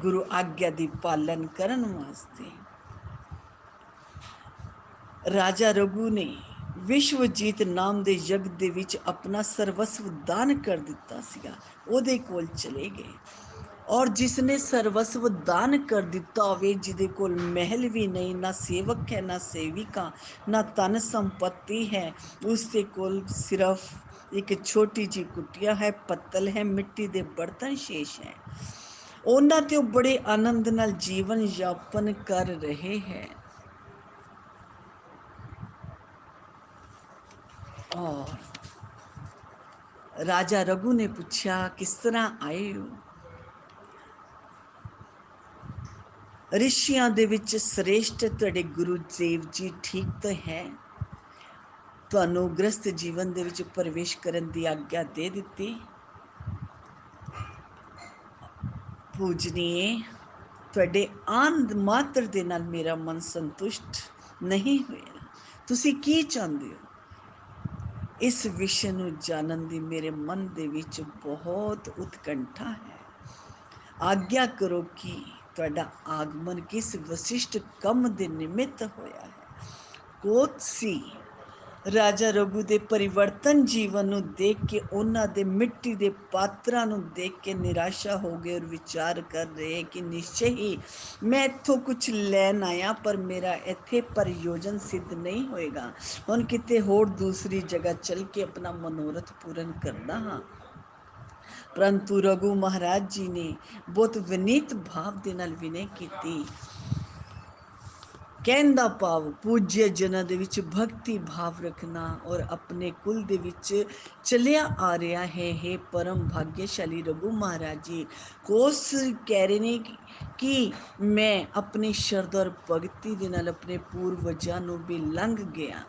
गुरु आज्ञा दी पालन करन वास्ते ਰਾਜਾ ਰਘੂ ਨੇ ਵਿਸ਼ਵਜੀਤ ਨਾਮ ਦੇ ਯੱਗ ਦੇ ਵਿੱਚ ਆਪਣਾ ਸਰਵਸਵ ਦਾਨ ਕਰ ਦਿੱਤਾ ਸੀਗਾ। ਉਹਦੇ ਕੋਲ ਚਲੇ ਗਏ, ਔਰ ਜਿਸ ਨੇ ਸਰਵਸਵ ਦਾਨ ਕਰ ਦਿੱਤਾ ਹੋਵੇ, ਜਿਹਦੇ ਕੋਲ ਮਹਿਲ ਵੀ ਨਹੀਂ, ਨਾ ਸੇਵਕ ਹੈ, ਨਾ ਸੇਵਿਕਾ, ਨਾ ਧਨ ਸੰਪत्ति ਹੈ, ਉਸ ਦੇ ਕੋਲ ਸਿਰਫ ਇੱਕ ਛੋਟੀ ਜਿਹੀ ਕੁਟੀਆ ਹੈ, ਪੱਤਲ ਹੈ, ਮਿੱਟੀ ਦੇ ਬਰਤਨ ਸ਼ੇਸ਼ ਹੈ। ਉਹਨਾਂ ਤੇ ਉਹ ਬੜੇ ਆਨੰਦ ਨਾਲ ਜੀਵਨ ਯਾਪਨ ਕਰ ਰਹੇ ਹੈ। ਔਰ ਰਾਜਾ ਰਘੂ ਨੇ ਪੁੱਛਿਆ, ਕਿਸ ਤਰ੍ਹਾਂ ਆਏ ਹੋ? ਰਿਸ਼ੀਆਂ ਦੇ ਵਿੱਚ ਸ੍ਰੇਸ਼ਟ ਤੁਹਾਡੇ ਗੁਰੂ ਦੇਵ ਜੀ ਠੀਕ ਤਾਂ ਹੈ? ਤੁਹਾਨੂੰ ਗ੍ਰਸਤ ਜੀਵਨ ਦੇ ਵਿੱਚ ਪ੍ਰਵੇਸ਼ ਕਰਨ ਦੀ ਆਗਿਆ ਦੇ ਦਿੱਤੀ? ਪੂਜਨੀਏ, ਤੁਹਾਡੇ ਆਨ ਮਾਤਰ ਦੇ ਨਾਲ ਮੇਰਾ ਮਨ ਸੰਤੁਸ਼ਟ ਨਹੀਂ ਹੋਇਆ। ਤੁਸੀਂ ਕੀ ਚਾਹੁੰਦੇ ਹੋ? ਇਸ ਵਿਸ਼ੇ ਨੂੰ ਜਾਣਨ ਦੀ ਮੇਰੇ ਮਨ ਦੇ ਵਿੱਚ ਬਹੁਤ ਉਤਕੰਠਾ ਹੈ। ਆਗਿਆ ਕਰੋ ਕਿ ਤੁਹਾਡਾ ਆਗਮਨ ਕਿਸ ਵਿਸ਼ਿਸ਼ਟ ਕੰਮ ਦੇ ਨਿਮਿਤ ਹੋਇਆ ਹੈ। ਕੋਤਸੀ ਰਾਜਾ ਰਘੂ ਦੇ ਪਰਿਵਰਤਨ ਜੀਵਨ ਨੂੰ ਦੇਖ ਕੇ, ਉਹਨਾਂ ਦੇ ਮਿੱਟੀ ਦੇ ਪਾਤਰਾਂ ਨੂੰ ਦੇਖ ਕੇ ਨਿਰਾਸ਼ਾ ਹੋ ਗਏ, ਔਰ ਵਿਚਾਰ ਕਰ ਰਹੇ ਕਿ ਨਿਸ਼ਚੈ ਹੀ ਮੈਂ ਇੱਥੋਂ ਕੁਝ ਲੈਣ ਆਇਆ, ਪਰ ਮੇਰਾ ਇੱਥੇ ਪ੍ਰਯੋਜਨ ਸਿੱਧ ਨਹੀਂ ਹੋਏਗਾ। ਹੁਣ ਕਿਤੇ ਹੋਰ ਦੂਸਰੀ ਜਗ੍ਹਾ ਚੱਲ ਕੇ ਆਪਣਾ ਮਨੋਰਥ ਪੂਰਨ ਕਰਦਾ ਹਾਂ। ਪਰੰਤੂ ਰਘੂ ਮਹਾਰਾਜ ਜੀ ਨੇ ਬਹੁਤ ਵਿਨੀਤ ਭਾਵ ਦੇ ਨਾਲ ਵਿਨੈ ਕੀਤੀ। ਕਹਿਣ ਦਾ ਭਾਵ ਪੂਜਯ ਜਨਾਂ ਦੇ ਵਿੱਚ ਭਗਤੀ ਭਾਵ ਰੱਖਣਾ, ਔਰ ਆਪਣੇ ਕੁਲ ਦੇ ਵਿੱਚ ਚਲਿਆ ਆ ਰਿਹਾ ਹੈ। हे ਪਰਮ ਭਾਗਯਸ਼ਾਲੀ ਰਘੂ ਮਹਾਰਾਜ ਜੀ, ਕੋਸ ਕਹਿ ਰਹੇ ਨੇ ਕਿ ਮੈਂ ਆਪਣੀ ਸ਼ਰਧਾ ਔਰ ਭਗਤੀ ਦੇ ਨਾਲ ਆਪਣੇ ਪੂਰਵਜਾਂ ਨੂੰ ਵੀ ਲੰਘ ਗਿਆ।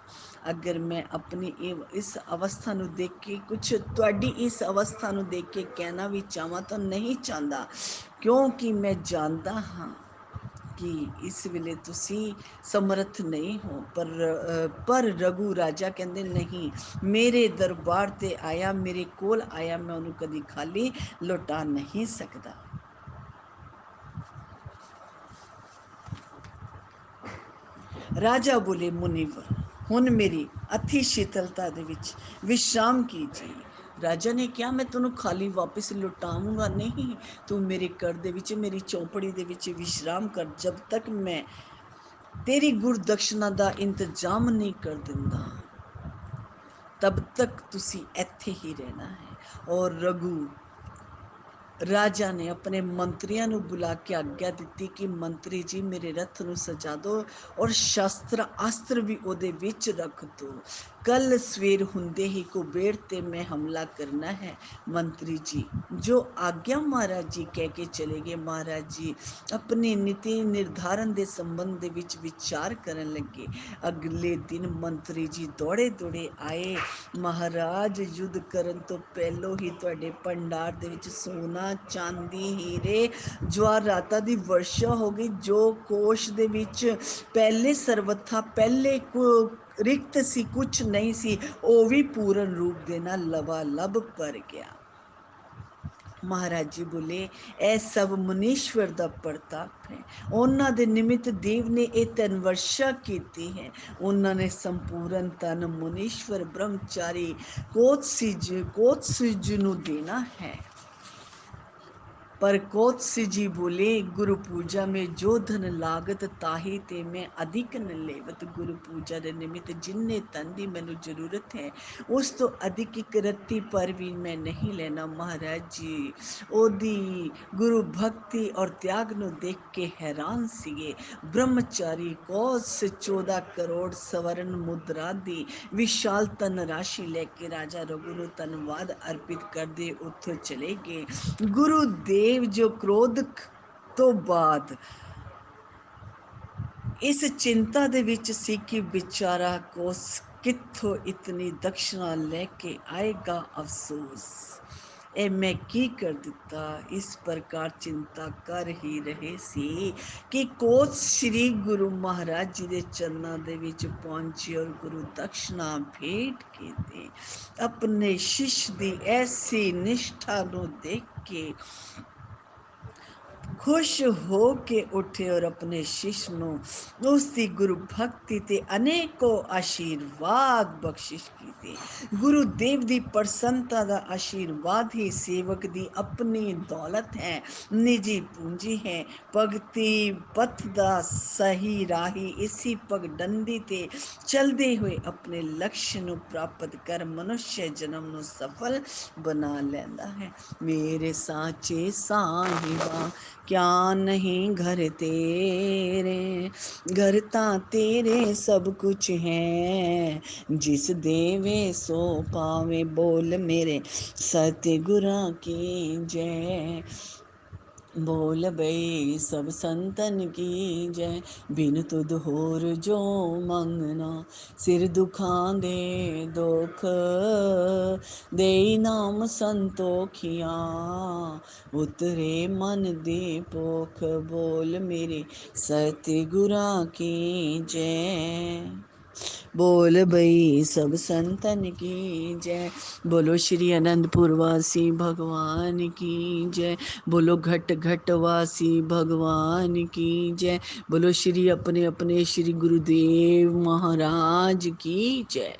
ਅਗਰ ਮੈਂ ਆਪਣੀ ਇਸ ਅਵਸਥਾ ਨੂੰ ਦੇਖ ਕੇ, ਕੁਛ ਤੁਹਾਡੀ ਇਸ ਅਵਸਥਾ ਨੂੰ ਦੇਖ ਕੇ ਕਹਿਣਾ ਵੀ ਚਾਹਾਂ ਤਾਂ ਨਹੀਂ ਚਾਹੁੰਦਾ, ਕਿਉਂਕਿ ਮੈਂ ਜਾਣਦਾ ਹਾਂ ਕਿ ਇਸ ਵੇਲੇ ਤੁਸੀਂ ਸਮਰੱਥ ਨਹੀਂ ਹੋ। ਪਰ ਰਘੂ ਰਾਜਾ ਕਹਿੰਦੇ, ਨਹੀਂ, ਮੇਰੇ ਦਰਬਾਰ ਤੇ ਆਇਆ, ਮੇਰੇ ਕੋਲ ਆਇਆ, ਮੈਂ ਉਹਨੂੰ ਕਦੀ ਖਾਲੀ ਲੁਟਾ ਨਹੀਂ ਸਕਦਾ। ਰਾਜਾ ਬੋਲੇ, ਮੁਨੀਵਰ, ਹੁਣ ਮੇਰੀ ਅਥੀ ਸ਼ੀਤਲਤਾ ਦੇ ਵਿੱਚ ਵਿਸ਼ਰਾਮ ਕੀਜੀਏ। ਰਾਜਾ ਨੇ ਕਿਹਾ, ਮੈਂ ਤੈਨੂੰ ਖਾਲੀ ਵਾਪਿਸ ਲੁਟਾਊਂਗਾ ਨਹੀਂ, ਤੂੰ ਮੇਰੇ ਘਰ ਦੇ ਵਿੱਚ, ਮੇਰੀ ਚੌਪੜੀ ਦੇ ਵਿੱਚ ਵਿਸ਼ਰਾਮ ਕਰ, ਜਬ ਤੱਕ ਮੈਂ ਤੇਰੀ ਗੁਰਦਕਸ਼ਨਾ ਦਾ ਇੰਤਜ਼ਾਮ ਨਹੀਂ ਕਰ ਦਿੰਦਾ, ਤਬ ਤੱਕ ਤੁਸੀਂ ਇੱਥੇ ਹੀ ਰਹਿਣਾ ਹੈ। ਔਰ ਰਘੂ ਰਾਜਾ ਨੇ ਆਪਣੇ ਮੰਤਰੀਆਂ ਨੂੰ ਬੁਲਾ ਕੇ ਆਗਿਆ ਦਿੱਤੀ ਕਿ ਮੰਤਰੀ ਜੀ, ਮੇਰੇ ਰੱਥ ਨੂੰ ਸਜਾ ਦਿਓ, ਔਰ ਸ਼ਸਤਰ ਅਸਤਰ ਵੀ ਉਹਦੇ ਵਿੱਚ ਰੱਖ ਦਿਓ। ਕੱਲ ਸਵੇਰ ਹੁੰਦੇ ਹੀ ਕੁਬੇਰ ਤੇ ਮੈਂ ਹਮਲਾ ਕਰਨਾ ਹੈ। ਮੰਤਰੀ ਜੀ ਜੋ ਆਗਿਆ ਮਹਾਰਾਜ ਜੀ ਕਹਿ ਕੇ ਚਲੇ ਗਏ। ਮਹਾਰਾਜ ਜੀ ਆਪਣੀ ਨੀਤੀ ਨਿਰਧਾਰਨ ਦੇ ਸੰਬੰਧ ਦੇ ਵਿੱਚ ਵਿਚਾਰ ਕਰਨ ਲੱਗੇ। ਅਗਲੇ ਦਿਨ ਮੰਤਰੀ ਜੀ ਦੌੜੇ ਦੌੜੇ ਆਏ। ਮਹਾਰਾਜ, ਯੁੱਧ ਕਰਨ ਤੋਂ ਪਹਿਲੋਂ ਹੀ ਤੁਹਾਡੇ ਭੰਡਾਰ ਦੇ ਵਿੱਚ ਸੋਨਾ, ਚਾਂਦੀ, ਹੀਰੇ, ਜਵਾਹਰਾਤਾਂ ਦੀ ਵਰਸ਼ਾ ਹੋ ਗਈ। ਜੋ ਕੋਸ਼ ਦੇ ਵਿੱਚ ਪਹਿਲੇ ਸਰਵਥਾ ਪਹਿਲੇ ਰਿਕਤ ਸੀ, ਕੁਛ ਨਹੀਂ ਸੀ, ਉਹ ਵੀ ਪੂਰਨ ਰੂਪ ਦੇ ਨਾਲ ਲਬਾਲਬ ਭਰ ਗਿਆ। ਮਹਾਰਾਜ ਜੀ ਬੋਲੇ, ਇਹ ਸਭ ਮੁਨੀਸ਼ਵਰ ਦਾ ਪ੍ਰਤਾਪ ਹੈ। ਉਹਨਾਂ ਦੇ ਨਿਮਿਤ ਦੇਵ ਨੇ ਇਹ ਧਨ ਵਰਸ਼ਾ ਕੀਤੀ ਹੈ। ਉਹਨਾਂ ਨੇ ਸੰਪੂਰਨ ਧਨ ਮੁਨੀਸ਼ਵਰ ਬ੍ਰਹਮਚਾਰੀ ਕੋਤਸਿਜ ਨੂੰ ਦੇਣਾ ਹੈ। पर कौत्स्य जी बोले, गुरु पूजा में जो धन लागत ताही ते मैं अधिक न लेवत। गुरु पूजा ਦੇ ਨਿਮਿਤ ਜਿੰਨੇ ਧਨ ਦੀ ਮੈਨੂੰ ਜ਼ਰੂਰਤ ਹੈ, ਉਸ ਤੋਂ ਅਧਿਕ ਇੱਕ ਰੱਤੀ ਪਰ ਵੀ ਮੈਂ ਨਹੀਂ ਲੈਣਾ। ਮਹਾਰਾਜ ਜੀ ਉਹਦੀ ਗੁਰੂ ਭਗਤੀ ਔਰ ਤਿਆਗ ਨੂੰ ਦੇਖ ਕੇ ਹੈਰਾਨ ਸੀਗੇ। ਬ੍ਰਹਮਚਾਰੀ ਕੋਸ 14 ਕਰੋੜ ਸਵਰਨ ਮੁਦਰਾ ਦੀ ਵਿਸ਼ਾਲ ਧਨ ਰਾਸ਼ੀ ਲੈ ਕੇ ਰਾਜਾ ਰਘੂ ਨੂੰ ਧੰਨਵਾਦ ਅਰਪਿਤ ਕਰਦੇ ਉੱਥੋਂ ਚਲੇ ਗਏ। ਗੁਰੂ ਦੇਵ ਜੋ ਕ੍ਰੋਧ ਤੋਂ ਬਾਅਦ ਇਸ ਚਿੰਤਾ ਦੇ ਵਿੱਚ ਸੀ ਕਿ ਵਿਚਾਰਾ ਕੋਸ ਕਿੱਥੋਂ ਇਤਨੀ ਦਕਸ਼ਨਾ ਲੈ ਕੇ ਆਏਗਾ। ਅਫਸੋਸ, ਇਹ ਮੈਂ ਕੀ ਕਰ ਦਿੱਤਾ। ਇਸ ਪ੍ਰਕਾਰ ਚਿੰਤਾ ਕਰ ਹੀ ਰਹੇ ਸੀ ਕਿ ਕੋਸ ਸ੍ਰੀ ਗੁਰੂ ਮਹਾਰਾਜ ਜੀ ਦੇ ਚਰਨਾਂ ਦੇ ਵਿੱਚ ਪਹੁੰਚੇ ਔਰ ਗੁਰੂ ਦਕਸ਼ਨਾ ਭੇਟ ਕੀਤੀ। ਆਪਣੇ ਸ਼ਿਸ਼ ਦੀ ਐਸੀ ਨਿਸ਼ਠਾ ਨੂੰ ਦੇਖ ਕੇ खुश हो के उठे और अपने शिष्य ਨੂੰ ਉਸ ਦੀ ਗੁਰੂ ਭਗਤੀ ਤੇ ਅਨੇਕੋ ਆਸ਼ੀਰਵਾਦ ਬਖਸ਼ਿਸ਼ ਕੀਤੇ। ਗੁਰੂਦੇਵ ਦੀ ਪ੍ਰਸੰਨਤਾ ਦਾ ਆਸ਼ੀਰਵਾਦ ਹੀ ਸੇਵਕ ਦੀ ਆਪਣੀ ਦੌਲਤ ਹੈ, ਨਿੱਜੀ ਪੂੰਜੀ ਹੈ। ਭਗਤੀ ਪਥ ਦਾ ਸਹੀ ਰਾਹੀ ਇਸੀ ਪਗਡੰਡੀ ਤੇ ਚਲਦੇ ਹੋਏ ਆਪਣੇ ਲਕਸ਼ ਨੂੰ ਪ੍ਰਾਪਤ ਕਰ ਮਨੁੱਖ ਜਨਮ ਨੂੰ ਸਫਲ ਬਣਾ ਲੈਂਦਾ ਹੈ। ਮੇਰੇ ਸਾਚੇ ਸਾਹਿਬਾ क्या नहीं घर तेरे, घर ता तेरे सब कुछ है, जिस देवे सो पावे। बोल मेरे सतगुरां की जय, बोल बई सब संतन की जय। बिन तुद होर जो मंगना, सिर दुखां दे दुख, देई नाम संतोखिया, उतरे मन दे पोख। बोल मेरे सतगुरां की जय, बोल बई सब संतन की जय। बोलो श्री अनंतपुर वासी भगवान की जय, बोलो घट घट वासी भगवान की जय, बोलो श्री अपने अपने श्री गुरुदेव महाराज की जय।